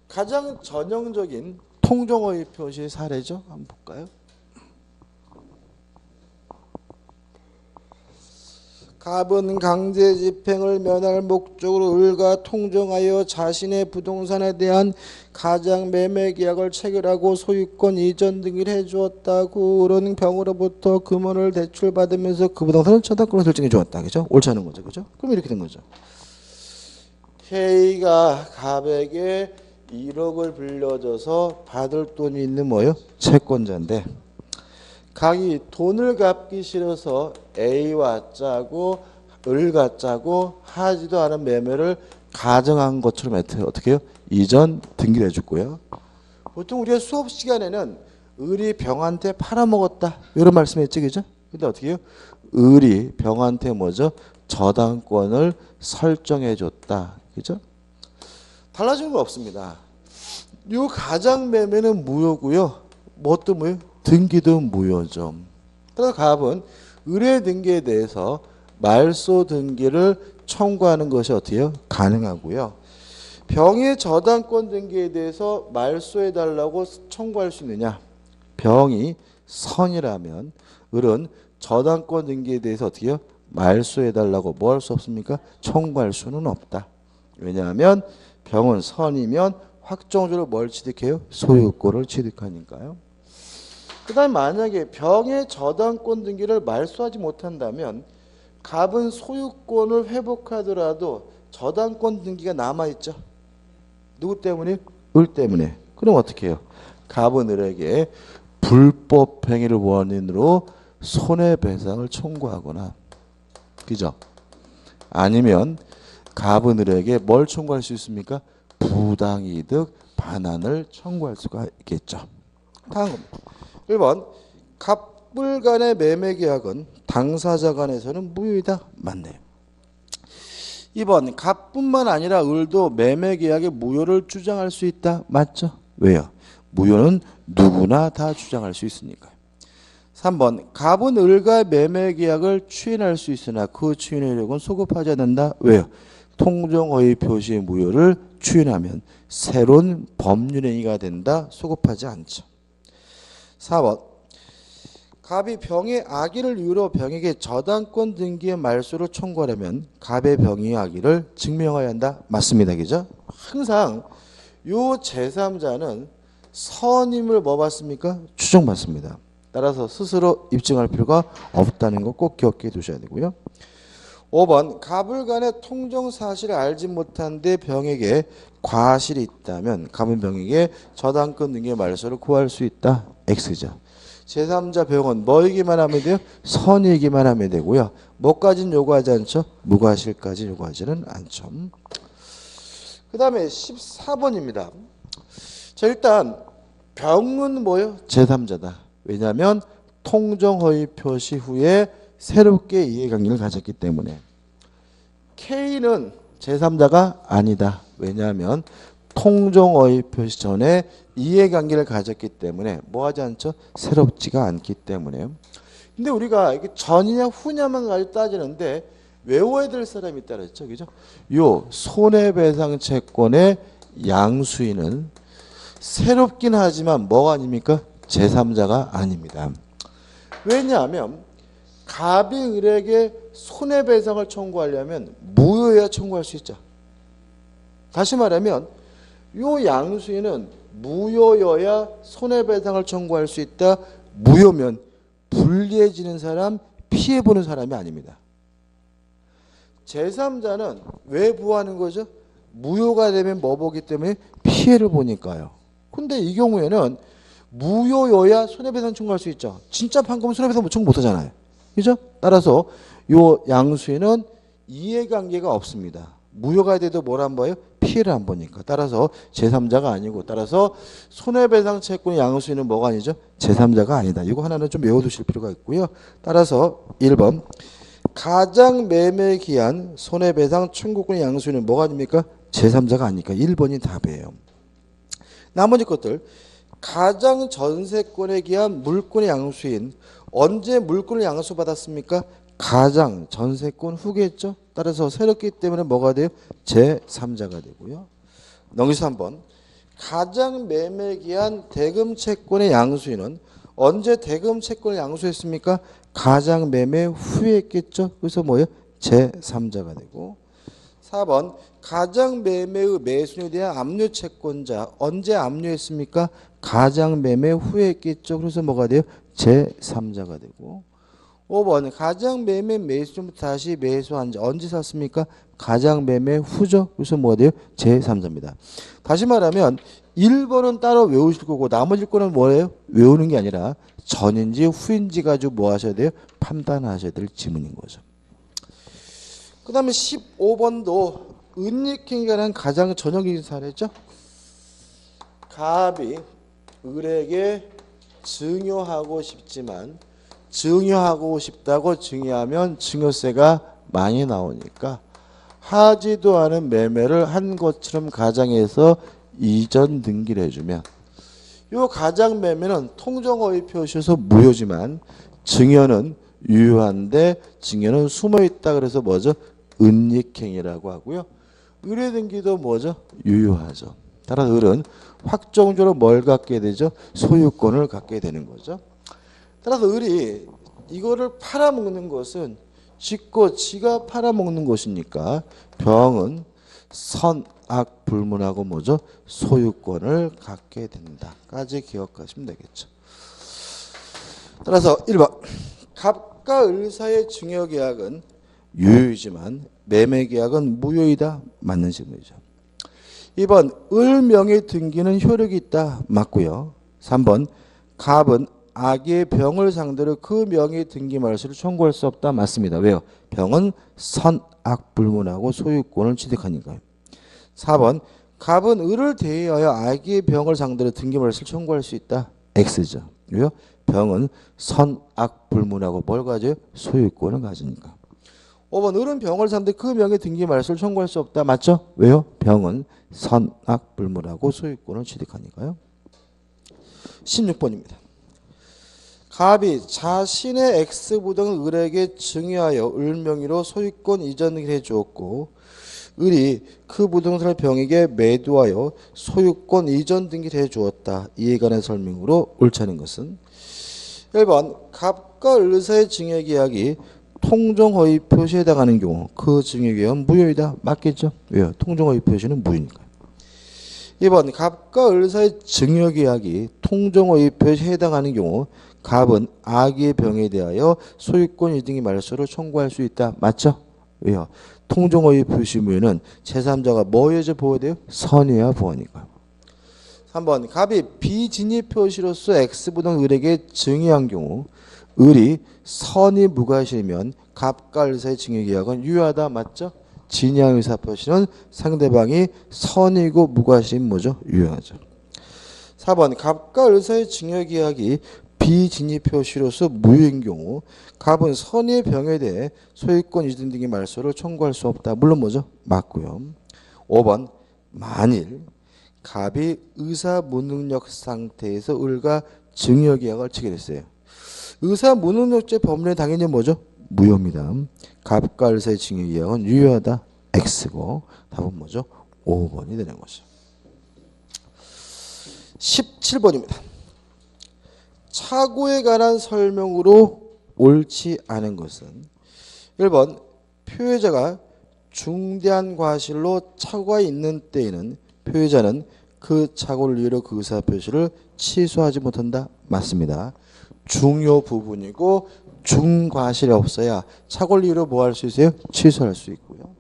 가장 전형적인 통정허위 표시 사례죠. 한번 볼까요? 갑은 강제 집행을 면할 목적으로 을과 통정하여 자신의 부동산에 대한 가장 매매 계약을 체결하고 소유권 이전 등을 해주었다고 을은 병으로부터 금원을 대출받으면서 그 부동산을 저당권을 설정해 주었다. 그죠? 옳지 않은 거죠. 그죠? 그럼 이렇게 된 거죠. K가 갑에게 1억을 빌려줘서 받을 돈이 있는 뭐예요? 채권자인데 각이 돈을 갚기 싫어서 A와 짜고 을과 짜고 하지도 않은 매매를 가정한 것처럼 어떻게 해요? 이전 등기를 해줬고요. 보통 우리가 수업 시간에는 을이 병한테 팔아먹었다 이런 말씀했죠. 그죠? 근데 어떻게 해요? 을이 병한테 뭐죠? 저당권을 설정해줬다. 그죠? 달라지는 건 없습니다. 이 가장 매매는 무효고요. 뭣도 무효? 등기도 무효죠. 그래서 갑은 의뢰 등기에 대해서 말소 등기를 청구하는 것이 어떻게 해요? 가능하고요. 병의 저당권 등기에 대해서 말소해달라고 청구할 수 있느냐? 병이 선이라면 을은 저당권 등기에 대해서 어떻게 해요? 말소해달라고 뭐 할 수 없습니까? 청구할 수는 없다. 왜냐하면 병은 선이면 확정적으로 뭘 취득해요? 소유권을 취득하니까요. 그 다음에 만약에 병의 저당권 등기를 말소하지 못한다면 갑은 소유권을 회복하더라도 저당권 등기가 남아있죠. 누구 때문에? 을 때문에. 그럼 어떻게 해요? 갑은 을에게 불법 행위를 원인으로 손해배상을 청구하거나, 그죠? 아니면 갑은 을에게 뭘 청구할 수 있습니까? 부당이득 반환을 청구할 수가 있겠죠. 다음 겁니다. 1번 갑을 간의 매매 계약은 당사자 간에서는 무효이다. 맞네요. 2번 갑뿐만 아니라 을도 매매 계약의 무효를 주장할 수 있다. 맞죠? 왜요? 무효는 누구나 다 주장할 수 있으니까요. 3번 갑은 을과 매매 계약을 추인할 수 있으나 그 추인의 효력은 소급하지 않는다. 왜요? 통정허위 표시의 무효를 추인하면 새로운 법률행위가 된다. 소급하지 않죠. 4번 갑이 병의 악의를 이유로 병에게 저당권 등기의 말소를 청구하려면 갑의 병의 악의를 증명해야 한다. 맞습니다. 그죠? 항상 요 제3자는 선임을 뭐 받습니까? 추정받습니다. 따라서 스스로 입증할 필요가 없다는 거 꼭 기억해 두셔야 되고요. 5번 갑을 간의 통정 사실을 알지 못한데 병에게 과실이 있다면 갑은 병에게 저당권 등기의 말소를 구할 수 있다. X죠. 제3자 병은 뭐이기만 하면 돼요? 선이기만 하면 되고요. 뭐까지는 요구하지 않죠? 무과실까지 요구하지는 않죠. 그 다음에 14번입니다. 자, 일단 병은 뭐예요? 제3자다. 왜냐하면 통정허위 표시 후에 새롭게 이해관계를 가졌기 때문에. K는 제3자가 아니다. 왜냐하면 통정허위 표시 전에 이해관계를 가졌기 때문에 뭐 하지 않죠? 새롭지가 않기 때문에. 근데 우리가 이게 전이냐 후냐만 가지고 따지는데 외워야 될 사람이 있다 그랬죠. 그죠? 요 손해배상 채권의 양수인은 새롭긴 하지만 뭐가 아닙니까? 제3자가 아닙니다. 왜냐하면 갑이 을에게 손해배상을 청구하려면 무효해야 청구할 수 있죠. 다시 말하면 요 양수인은 무효여야 손해배상을 청구할 수 있다. 무효면 불리해지는 사람, 피해보는 사람이 아닙니다. 제3자는 왜 부하는 거죠? 무효가 되면 뭐 보기 때문에 피해를 보니까요. 근데 이 경우에는 무효여야 손해배상 청구할 수 있죠. 진짜 판금은 손해배상 청구 못하잖아요. 그죠? 따라서 요 양수인은 이해관계가 없습니다. 무효가 돼도 뭘 안 봐요? 피해를 안 보니까. 따라서 제3자가 아니고 따라서 손해배상 채권의 양수인은 뭐가 아니죠? 제3자가 아니다. 이거 하나는 좀 외워두실 필요가 있고요. 따라서 1번 가장 매매기한 손해배상 청구권의 양수인은 뭐가 아닙니까? 제3자가 아니니까 1번이 답이에요. 나머지 것들 가장 전세권에 기한 물권의 양수인 언제 물권을 양수받았습니까? 가장 전세권 후겠죠. 따라서 새롭기 때문에 뭐가 돼요? 제3자가 되고요. 넘기서 한번 가장 매매기한 대금 채권의 양수인은 언제 대금 채권을 양수했습니까? 가장 매매 후에 했겠죠. 그래서 뭐예요? 제3자가 되고 4번 가장 매매의 매수인에 대한 압류 채권자 언제 압류했습니까? 가장 매매 후에 했겠죠. 그래서 뭐가 돼요? 제3자가 되고 5번 가장 매매 매수인부터 다시 매수한 자 언제 샀습니까? 가장 매매 후죠. 그래서 뭐가 돼요? 제3자입니다. 다시 말하면 1번은 따로 외우실 거고 나머지 거는 뭐예요? 외우는 게 아니라 전인지 후인지 가지고 뭐 하셔야 돼요? 판단하셔야 될 지문인 거죠. 그 다음에 15번도 은닉행위에 관한 가장 전형적인 사례죠. 갑이 을에게 증여하고 싶지만 증여하고 싶다고 증여하면 증여세가 많이 나오니까 하지도 않은 매매를 한 것처럼 가정해서 이전 등기를 해주면 이 가장 매매는 통정허위 표시에서 무효지만 증여는 유효한데 증여는 숨어있다 그래서 뭐죠? 은닉행위라고 하고요. 의뢰 등기도 뭐죠? 유효하죠. 따라서 을은 확정적으로 뭘 갖게 되죠? 소유권을 갖게 되는 거죠. 따라서 을이 이거를 팔아먹는 것은 짓고 지가 팔아먹는 것이니까 병은 선악불문하고 뭐죠? 소유권을 갖게 된다까지 기억하시면 되겠죠. 따라서 1번 갑과 을 사이의 증여계약은 유효이지만 매매계약은 무효이다. 맞는 질문이죠. 2번 을 명의 등기는 효력이 있다. 맞고요. 3번 갑은 악의 병을 상대로 그 명의 등기 말소를 청구할 수 없다. 맞습니다. 왜요? 병은 선악불문하고 소유권을 취득하니까요. 4번 갑은 을을 대하여 악의 병을 상대로 등기 말소를 청구할 수 있다. X죠. 왜요? 병은 선악불문하고 뭘 가져요? 소유권을 가지니까. 5번 을은 병을 상대 그 명의 등기 말소를 청구할 수 없다. 맞죠? 왜요? 병은 선악불문하고 소유권을 취득하니까요. 16번입니다. 갑이 자신의 X부등을 을에게 증여하여 을 명의로 소유권 이전을 해주었고 을이 그 부동산을 병에게 매도하여 소유권 이전 등기를 해주었다. 이에 관한 설명으로 옳지 않은 것은 1번 갑과 을 사이의 증여계약이 통정허위 표시에 해당하는 경우 그 증여계약은 무효이다. 맞겠죠? 왜요? 통정허위 표시는 무효니까. 2번 갑과 을 사이의 증여계약이 통정허위 표시에 해당하는 경우 갑은 아기의 병에 대하여 소유권 이등기 말소를 청구할 수 있다. 맞죠? 왜요? 통정허위 표시 무효는 제3자가 뭐에 의해 보호돼요? 선의와 보호니까. 3번 갑이 비진입 표시로서 X부동 을에게 증여한 경우 을이 선의 무과실이면 갑과 을 사이의 증여계약은 유효하다. 맞죠? 진양 의사 표시는 상대방이 선이고 무과실인 뭐죠? 유효하죠. 4번 갑과 을 사이의 증여계약이 비진입 표시로서 무효인 경우 갑은 선의의 병에 대해 소유권 이전 등의 말소를 청구할 수 없다. 물론 뭐죠? 맞고요. 5번 만일 갑이 의사 무능력 상태에서 을과 증여계약을 체결했어요. 의사 무능력죄 법률에 당연히 뭐죠? 무효입니다. 갑과 을 사이의 증여계약은 유효하다. X고 답은 뭐죠? 5번이 되는 거죠. 17번입니다. 착오에 관한 설명으로 옳지 않은 것은 1번 표의자가 중대한 과실로 착오가 있는 때에는 표의자는 그 착오를 이유로 그 의사표시를 취소하지 못한다. 맞습니다. 중요 부분이고 중과실이 없어야 착오를 이유로 뭐 할 수 있어요? 취소할 수 있고요.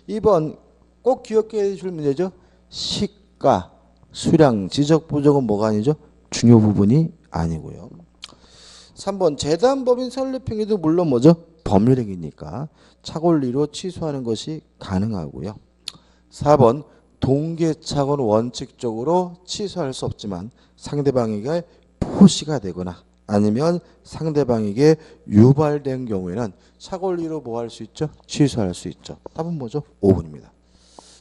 2번 꼭 기억해 주실 문제죠. 시가, 수량, 지적 부족은 뭐가 아니죠? 중요 부분이 아니고요. 3번 재단법인 설립행위도 물론 뭐죠? 법률행위니까 착오를 이유로 취소하는 것이 가능하고요. 4번 동계착오는 원칙적으로 취소할 수 없지만 상대방에게 포시가 되거나 아니면 상대방에게 유발된 경우에는 착오를 이유로 뭐 할 수 있죠? 취소할 수 있죠. 답은 뭐죠? 5번입니다.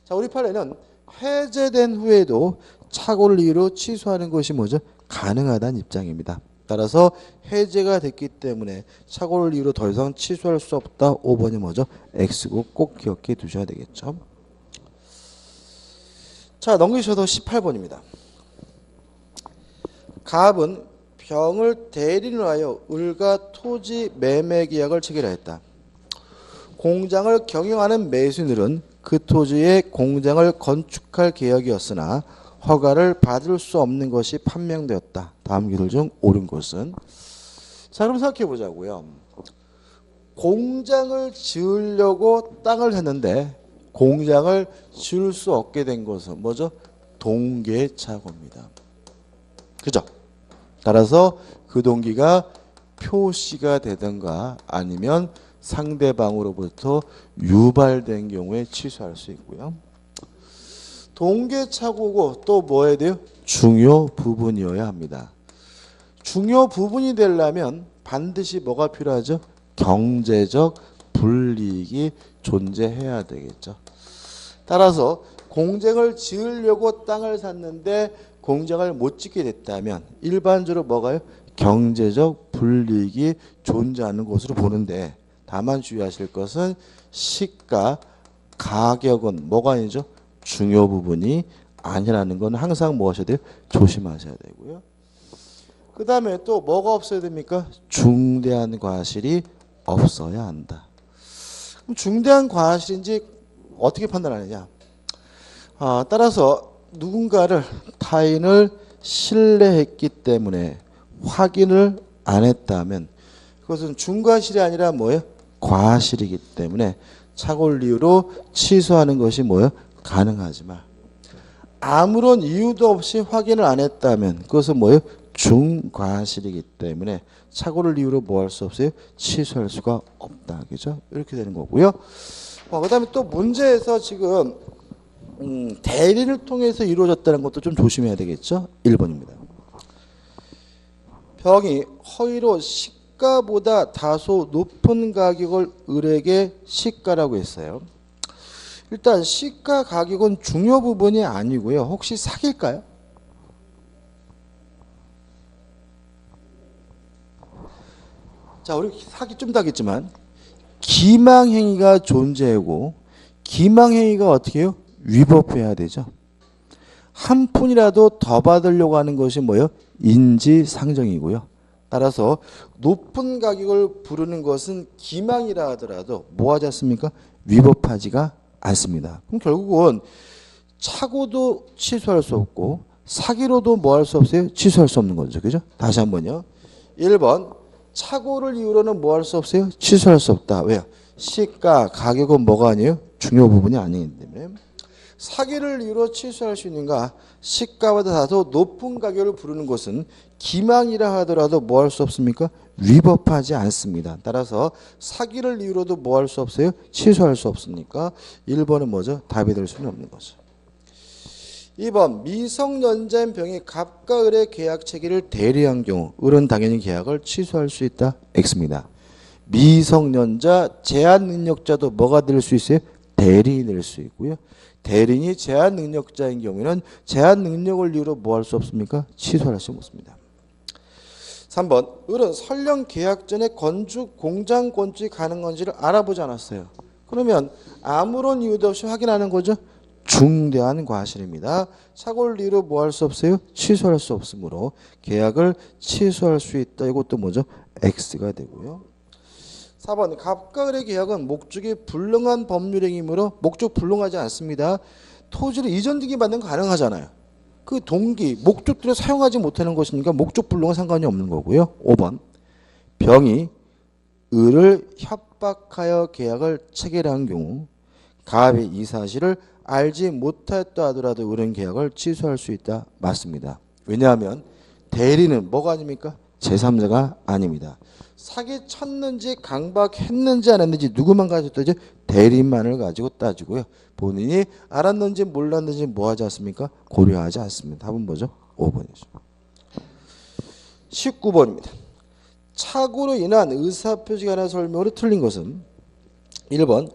자, 우리 판례는 해제된 후에도 착오를 이유로 취소하는 것이 뭐죠? 가능하다는 입장입니다. 따라서 해제가 됐기 때문에 착오를 이유로 더 이상 취소할 수 없다. 5번이 뭐죠? X고 꼭 기억해 두셔야 되겠죠. 자, 넘기셔도 18번입니다. 갑은 병을 대리인으로 하여 을과 토지 매매 계약을 체결하였다. 공장을 경영하는 매수인은 그 토지에 공장을 건축할 계약이었으나 허가를 받을 수 없는 것이 판명되었다. 다음 기술 중 옳은 것은? 자, 그럼 생각해 보자고요. 공장을 지으려고 땅을 샀는데 공장을 지을 수 없게 된 것은 뭐죠? 동계착오입니다. 그죠? 따라서 그 동기가 표시가 되든가 아니면 상대방으로부터 유발된 경우에 취소할 수 있고요. 동계착오고 또 뭐 해야 돼요? 중요 부분이어야 합니다. 중요 부분이 되려면 반드시 뭐가 필요하죠? 경제적 불이익이 존재해야 되겠죠. 따라서 공장을 지으려고 땅을 샀는데 공장을 못 짓게 됐다면 일반적으로 뭐가요? 경제적 불이익이 존재하는 것으로 보는데 다만 주의하실 것은 시가, 가격은 뭐가 아니죠? 중요 부분이 아니라는 건 항상 뭐 하셔야 돼요? 조심하셔야 되고요. 그 다음에 또 뭐가 없어야 됩니까? 중대한 과실이 없어야 한다. 그럼 중대한 과실인지 어떻게 판단하느냐? 따라서 누군가를 타인을 신뢰했기 때문에 확인을 안 했다면 그것은 중과실이 아니라 뭐예요? 과실이기 때문에 착오를 이유로 취소하는 것이 뭐예요? 가능하지만 아무런 이유도 없이 확인을 안 했다면 그것은 뭐예요? 중과실이기 때문에 착오를 이유로 뭐 할 수 없어요? 취소할 수가 없다. 그죠? 이렇게 되는 거고요. 그 다음에 또 문제에서 지금 대리를 통해서 이루어졌다는 것도 좀 조심해야 되겠죠? 1번입니다. 병이 허위로 시가보다 다소 높은 가격을 을에게 시가라고 했어요. 일단 시가 가격은 중요 부분이 아니고요. 혹시 사기일까요? 자, 우리 사기 좀 더 하겠지만 기망행위가 존재하고 기망행위가 어떻게 해요? 위법해야 되죠. 한 푼이라도 더 받으려고 하는 것이 뭐예요? 인지상정이고요. 따라서 높은 가격을 부르는 것은 기망이라 하더라도 뭐 하지 않습니까? 위법하지가 않습니다. 그럼 결국은 착오도 취소할 수 없고 사기로도 뭐 할 수 없어요? 취소할 수 없는 거죠. 그죠? 다시 한번요. 1번 착오를 이유로는 뭐 할 수 없어요? 취소할 수 없다. 왜요? 시가, 가격은 뭐가 아니에요? 중요 부분이 아니기 때문에. 사기를 이유로 취소할 수 있는가? 시가보다 더 높은 가격을 부르는 것은 기망이라 하더라도 뭐 할 수 없습니까? 위법하지 않습니다. 따라서 사기를 이유로도 뭐 할 수 없어요? 취소할 수 없으니까 1번은 뭐죠? 답이 될 수는 없는 거죠. 2번 미성년자인 병이 갑과 을의 계약 체계를 대리한 경우 을은 당연히 계약을 취소할 수 있다. X입니다. 미성년자 제한 능력자도 뭐가 될 수 있어요? 대리인이 될 수 있고요. 대리인이 제한 능력자인 경우에는 제한 능력을 이유로 뭐 할 수 없습니까? 취소할 수 없습니다. 3번 을은 설령 계약 전에 건축 공장 건축이 가능한지를 알아보지 않았어요. 그러면 아무런 이유도 없이 확인하는 거죠. 중대한 과실입니다. 착오를 이유로 뭐 할 수 없어요? 취소할 수 없으므로 계약을 취소할 수 있다. 이것도 뭐죠? X가 되고요. 4번 갑과 을의 계약은 목적이 불능한 법률행위이므로 목적 불능하지 않습니다. 토지를 이전등기 받는 거 가능하잖아요. 그 동기, 목적대로 사용하지 못하는 것이니까 목적 불능은 상관이 없는 거고요. 5번 병이 을을 협박하여 계약을 체결한 경우 갑이 이 사실을 알지 못했다 하더라도 을은 계약을 취소할 수 있다. 맞습니다. 왜냐하면 대리는 뭐가 아닙니까? 제3자가 아닙니다. 사기 쳤는지 강박했는지 안 했는지 누구만 가지고 따지죠? 대리인만을 가지고 따지고요. 본인이 알았는지 몰랐는지 뭐 하지 않습니까? 고려하지 않습니다. 답은 뭐죠? 5번이죠. 19번입니다. 착오로 인한 의사표시가 하나 설명으로 틀린 것은 1번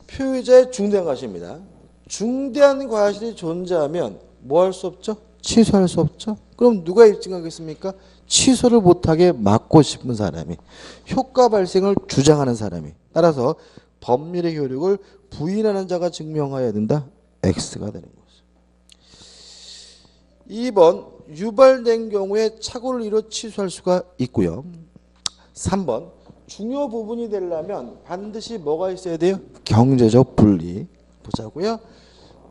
표의자의 중대한 과실입니다. 중대한 과실이 존재하면 뭐 할 수 없죠? 취소할 수 없죠. 그럼 누가 입증하겠습니까? 취소를 못하게 막고 싶은 사람이, 효과 발생을 주장하는 사람이. 따라서 법률의 효력을 부인하는 자가 증명해야 된다. X가 되는 거죠. 2번 유발된 경우에 착오를 이뤄 취소할 수가 있고요. 3번 중요 부분이 되려면 반드시 뭐가 있어야 돼요? 경제적 분리. 보자고요.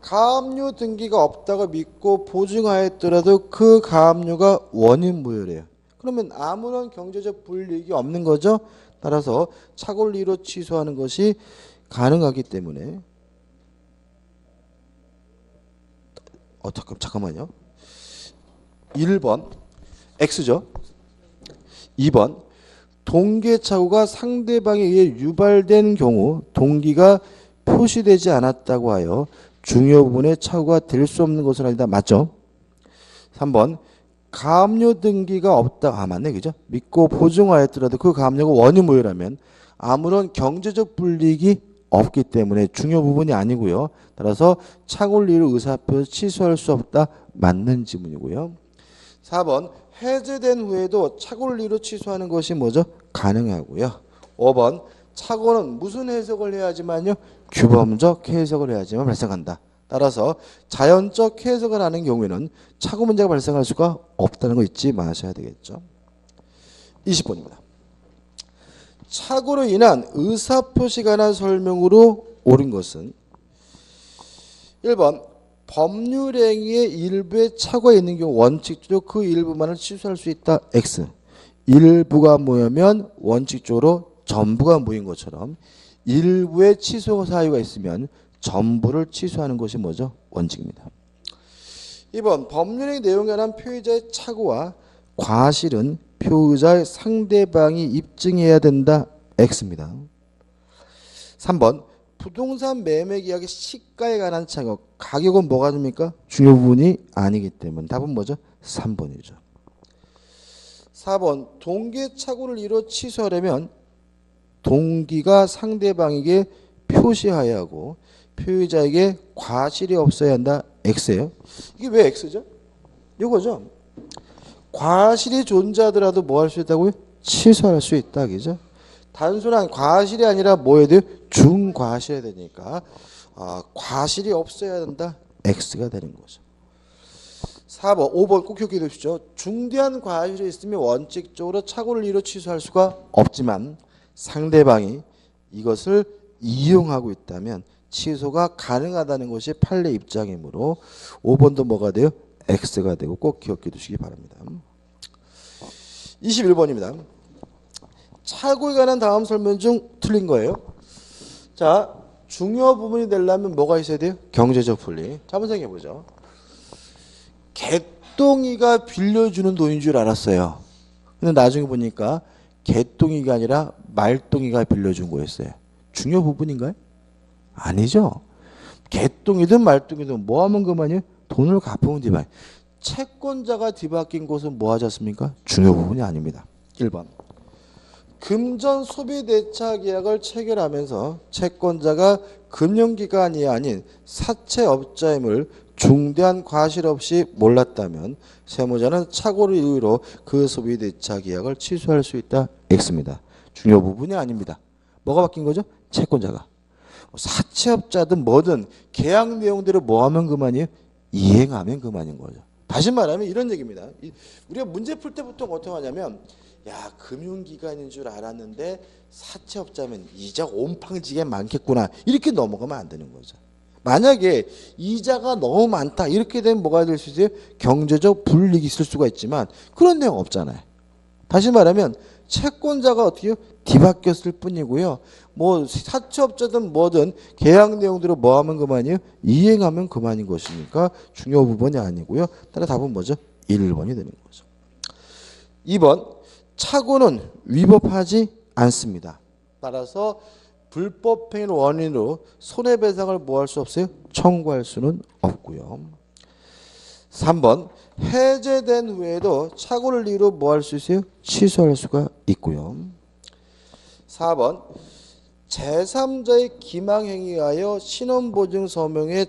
가압류 등기가 없다고 믿고 보증하였더라도 그 가압류가 원인 무효래요. 그러면 아무런 경제적 불이익이 없는 거죠. 따라서 착오를 이뤄 취소하는 것이 가능하기 때문에 잠깐만요. 1번 X죠. 2번 동기착오가 상대방에 의해 유발된 경우 동기가 표시되지 않았다고 하여 중요 부분에 착오가 될 수 없는 것은 아니다. 맞죠? 3번 가압류 등기가 없다. 맞네. 그죠? 믿고 보증하였더라도 그 가압류가 원인 무효라면 아무런 경제적 불이익이 없기 때문에 중요 부분이 아니고요. 따라서 착오를 이루 의사표시 취소할 수 없다. 맞는 지문이고요. 4번 해제된 후에도 착오를 이루 취소하는 것이 뭐죠? 가능하고요. 5번 착오는 무슨 해석을 해야지만요? 규범적 해석을 해야지만 발생한다. 따라서 자연적 해석을 하는 경우에는 착오 문제가 발생할 수가 없다는 거 잊지 마셔야 되겠죠. 20번입니다. 착오로 인한 의사표시가 관한 설명으로 옳은 것은 1번 법률행위의 일부에 착오가 있는 경우 원칙적으로 그 일부만을 취소할 수 있다. X. 일부가 모이면 원칙적으로 전부가 모인 것처럼 일부의 취소 사유가 있으면 전부를 취소하는 것이 뭐죠? 원칙입니다. 2번 법률의 내용에 관한 표의자의 착오와 과실은 표의자의 상대방이 입증해야 된다. X입니다. 3번 부동산 매매 계약의 시가에 관한 착오, 가격은 뭐가 됩니까? 중요 부분이 아니기 때문에 답은 뭐죠? 3번이죠. 4번 동기의 착오를 이뤄 취소하려면 동기가 상대방에게 표시하여야 하고 표의자에게 과실이 없어야 한다. X예요. 이게 왜 X죠? 이거죠. 과실이 존재하더라도 뭐 할 수 있다고요? 취소할 수 있다. 그죠? 단순한 과실이 아니라 뭐 해야 돼요? 중과실이 되니까 과실이 없어야 된다. X가 되는 거죠. 4번, 5번 꼭 기억해 두십시오. 중대한 과실이 있으면 원칙적으로 착오를 이루 취소할 수가 없지만 상대방이 이것을 이용하고 있다면 취소가 가능하다는 것이 판례 입장이므로 5번도 뭐가 돼요? X가 되고 꼭 기억해 두시기 바랍니다. 21번입니다. 착오에 관한 다음 설명 중 틀린 거예요. 자, 중요 부분이 되려면 뭐가 있어야 돼요? 경제적 분리. 자, 한번 생각해 보죠. 개똥이가 빌려주는 돈인 줄 알았어요. 근데 나중에 보니까 개똥이가 아니라 말똥이가 빌려준 거였어요. 중요 부분인가요? 아니죠. 개똥이든 말똥이든 뭐 하면 그만이에요? 돈을 갚으면 뒤바뀌. 채권자가 뒤바뀐 것은 뭐 하지 않습니까? 중요 부분이 아닙니다. 1번. 금전 소비 대차 계약을 체결하면서 채권자가 금융기관이 아닌 사채업자임을 중대한 과실 없이 몰랐다면 세무자는 착오를 이유로 그 소비 대차 계약을 취소할 수 있다. X입니다. 중요 부분이 아닙니다. 뭐가 바뀐 거죠? 채권자가. 사채업자든 뭐든 계약 내용대로 뭐 하면 그만이에요? 이행하면 그만인 거죠. 다시 말하면 이런 얘기입니다. 우리가 문제 풀 때부터 어떻게 하냐면 야, 금융기관인 줄 알았는데 사채업자면 이자 온팡지게 많겠구나. 이렇게 넘어가면 안 되는 거죠. 만약에 이자가 너무 많다. 이렇게 되면 뭐가 될 수 있어요? 경제적 불이익이 있을 수가 있지만 그런 내용 없잖아요. 다시 말하면 채권자가 어떻게 해요? 뒤바뀌었을 뿐이고요. 뭐 사채업자든 뭐든 계약 내용대로 뭐 하면 그만이에요? 이행하면 그만인 것이니까 중요 부분이 아니고요. 따라 답은 뭐죠? 1번이 되는 거죠. 2번. 착오는 위법하지 않습니다. 따라서 불법행위를 원인으로 손해배상을 뭐 할 수 없어요? 청구할 수는 없고요. 3번. 해제된 후에도 착오를 이유로 뭐 할 수 있어요? 취소할 수가 있고요. 4번. 제3자의 기망행위에 하여 신원보증 서명에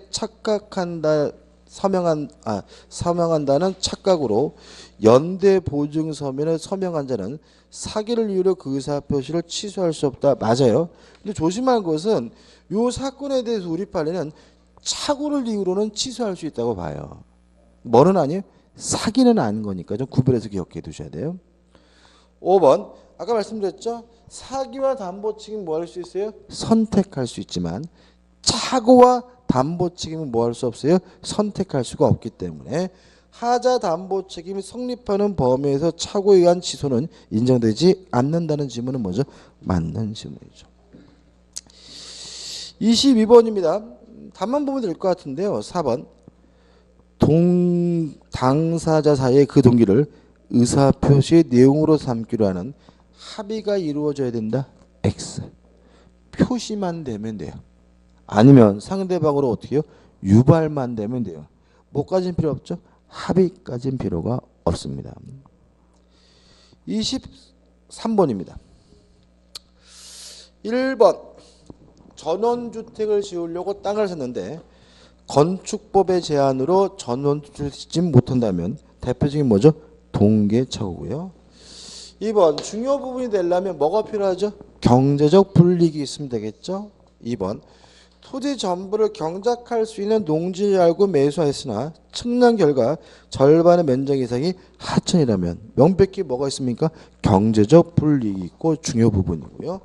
서명한다는 착각으로 연대보증 서면에 서명한 자는 사기를 이유로 그 의사표시를 취소할 수 없다. 맞아요. 근데 조심할 것은 이 사건에 대해서 우리 판례는 착오를 이유로는 취소할 수 있다고 봐요. 뭐는 아니에요? 사기는 아닌 거니까 좀 구별해서 기억해 두셔야 돼요. 5번. 아까 말씀드렸죠? 사기와 담보 책임 뭐 할 수 있어요? 선택할 수 있지만 착오와 담보 책임은 뭐 할 수 없어요? 선택할 수가 없기 때문에 하자 담보 책임이 성립하는 범위에서 착오에 의한 취소는 인정되지 않는다는 지문은 뭐죠? 맞는 지문이죠. 22번입니다. 답만 보면 될 것 같은데요. 4번. 당사자 사이의 그 동기를 의사표시의 내용으로 삼기로 하는 합의가 이루어져야 된다. X. 표시만 되면 돼요. 아니면 상대방으로 어떻게 해요? 유발만 되면 돼요. 뭐까지는 필요 없죠? 합의까지는 필요가 없습니다. 23번입니다. 1번. 전원주택을 지으려고 땅을 샀는데 건축법의 제한으로 전원주택을 짓지 못한다면 대표적인 뭐죠? 동계착오고요. 2번. 중요 부분이 되려면 뭐가 필요하죠? 경제적 불이익이 있으면 되겠죠? 2번. 토지 전부를 경작할 수 있는 농지를 알고 매수했으나 측량 결과 절반의 면적 이상이 하천이라면 명백히 뭐가 있습니까? 경제적 불이익이 있고 중요 부분이고요.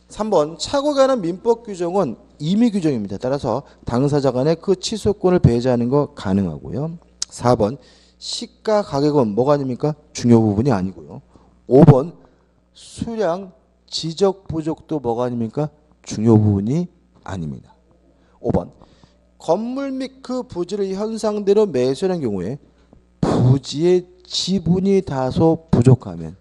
3번. 착오에 관한 민법 규정은 임의 규정입니다. 따라서 당사자 간에 그 취소권을 배제하는 거 가능하고요. 4번. 시가 가격은 뭐가 아닙니까? 중요 부분이 아니고요. 5번. 수량 지적 부족도 뭐가 아닙니까? 중요 부분이 아닙니다. 5번. 건물 및 그 부지를 현상대로 매수하는 경우에 부지의 지분이 다소 부족하면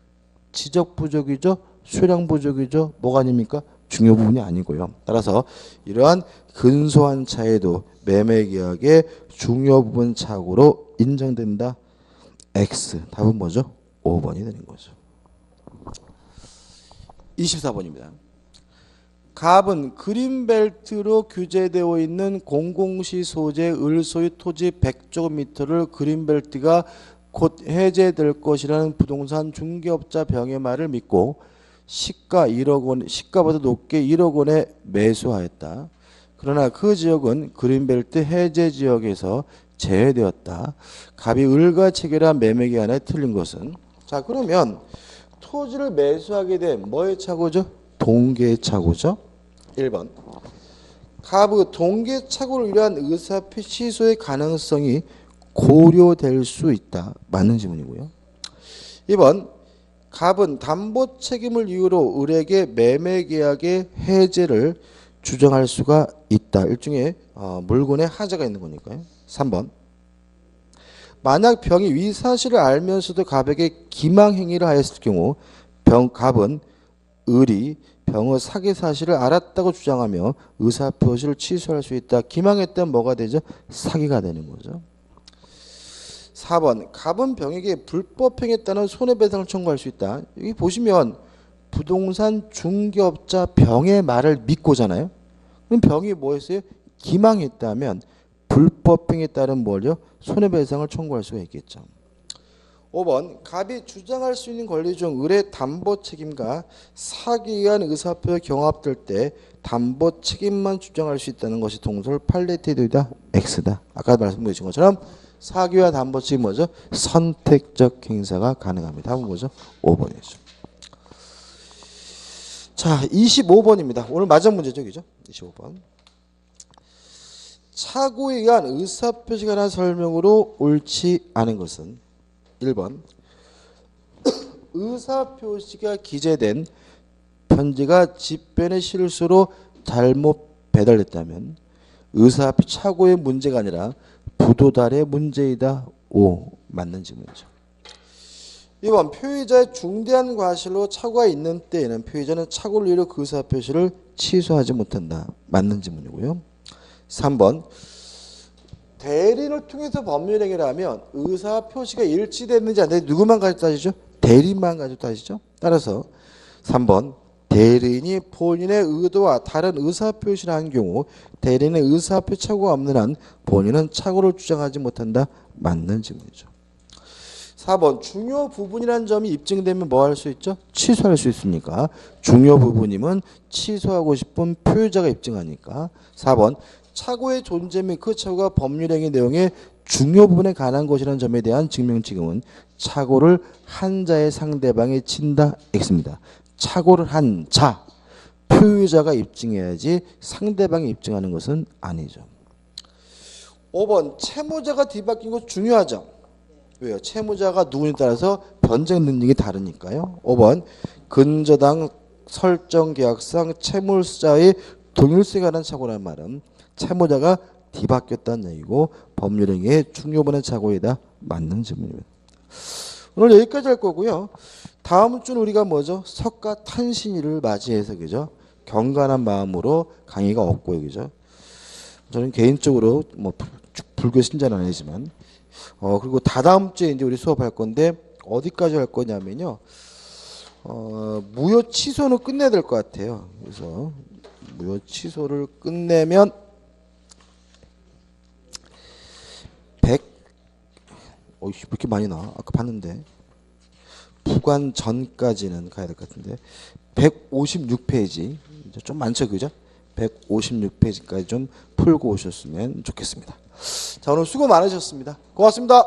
지적 부족이죠? 수량 부족이죠? 뭐가 아닙니까? 중요 부분이 아니고요. 따라서 이러한 근소한 차이도 매매계약의 중요 부분 착오로 인정된다. X. 답은 뭐죠? 5번이 되는 거죠. 24번입니다. 갑은 그린벨트로 규제되어 있는 공공시 소재 을소유 토지 100제곱미터를 그린벨트가 곧 해제될 것이라는 부동산 중개업자 병의 말을 믿고 시가 1억 원, 시가보다 높게 1억 원에 매수하였다. 그러나 그 지역은 그린벨트 해제 지역에서 제외되었다. 갑이 을과 체결한 매매 기한에 틀린 것은? 자, 그러면 토지를 매수하게 된 뭐의 착오죠? 동계의 착오죠. 1번. 갑의 동계 착오를 위한 의사표 취소의 가능성이 고려될 수 있다. 맞는 질문이고요. 2번. 갑은 담보 책임을 이유로 을에게 매매 계약의 해제를 주장할 수가 있다. 일종의 물건에 하자가 있는 거니까요. 3번. 만약 병이 위 사실을 알면서도 갑에게 기망 행위를 하였을 경우 갑은 을이 병의 사기 사실을 알았다고 주장하며 의사표시를 취소할 수 있다. 기망했다면 뭐가 되죠? 사기가 되는 거죠. 4번. 갑은 병에게 불법 행위했다는 손해배상을 청구할 수 있다. 여기 보시면 부동산 중개업자 병의 말을 믿고잖아요. 그럼 병이 뭐 했어요? 기망했다면 불법 행위에 따른 뭘요? 손해배상을 청구할 수가 있겠죠. 5번. 갑이 주장할 수 있는 권리 중 을의 담보 책임과 사기에 의한 의사표가 경합될 때 담보 책임만 주장할 수 있다는 것이 동설 팔레티드이다. X다. 아까 말씀드린 것처럼 사기와 담보 책임 뭐죠? 선택적 행사가 가능합니다. 답은 뭐죠? 5번이죠. 자, 25번입니다. 오늘 마지막 문제죠, 그죠? 25번. 착오에 의한 의사표시가 난 설명으로 옳지 않은 것은? 1번. 의사표시가 기재된 편지가 집변의 실수로 잘못 배달됐다면 의사표 착오의 문제가 아니라 부도달의 문제이다. 5. 맞는 질문이죠. 2번. 표의자의 중대한 과실로 착오가 있는 때에는 표의자는 착오를 이유로 그 의사표시를 취소하지 못한다. 맞는 질문이고요. 3번. 대리인을 통해서 법률행위를 하면 의사표시가 일치됐는지 안 됐는지 누구만 가지고 따지죠? 대리인만 가지고 따지죠. 따라서 3번. 대리인이 본인의 의도와 다른 의사표시를 한 경우 대리인의 의사표 착오가 없는 한 본인은 착오를 주장하지 못한다. 맞는 질문이죠. 4번. 중요 부분이라는 점이 입증되면 뭐 할 수 있죠? 취소할 수 있으니까 중요 부분이면 취소하고 싶은 표의자가 입증하니까 4번. 착오의 존재 및 그 착오가 법률행위 내용의 중요 부분에 관한 것이라는 점에 대한 증명책임은 착오를 한 자의 상대방이 친다. X입니다. 착오를 한 자, 표의자가 입증해야지 상대방이 입증하는 것은 아니죠. 5번. 채무자가 뒤바뀐 것 중요하죠. 왜요? 채무자가 누구에 따라서 변경 능력이 다르니까요. 5번. 근저당 설정 계약상 채무자의 동일성에 관한 착오라는 말은 채무자가 뒤바뀌었다는 얘기고 법률행위의 중요분의 착오이다. 맞는 질문입니다. 오늘 여기까지 할 거고요. 다음 주는 우리가 뭐죠? 석가 탄신일을 맞이해서 그죠? 경건한 마음으로 강의가 없고요, 그죠? 저는 개인적으로 뭐 불교 신자는 아니지만 그리고 다다음 주에 이제 우리 수업할 건데 어디까지 할 거냐면요. 무효 취소는 끝내야 될 것 같아요. 그래서 무효 취소를 끝내면 100 왜 이렇게 많이 나와? 아까 봤는데 부관 전까지는 가야 될 것 같은데 156페이지 좀 많죠, 그죠? 156페이지까지 좀 풀고 오셨으면 좋겠습니다. 자, 오늘 수고 많으셨습니다. 고맙습니다.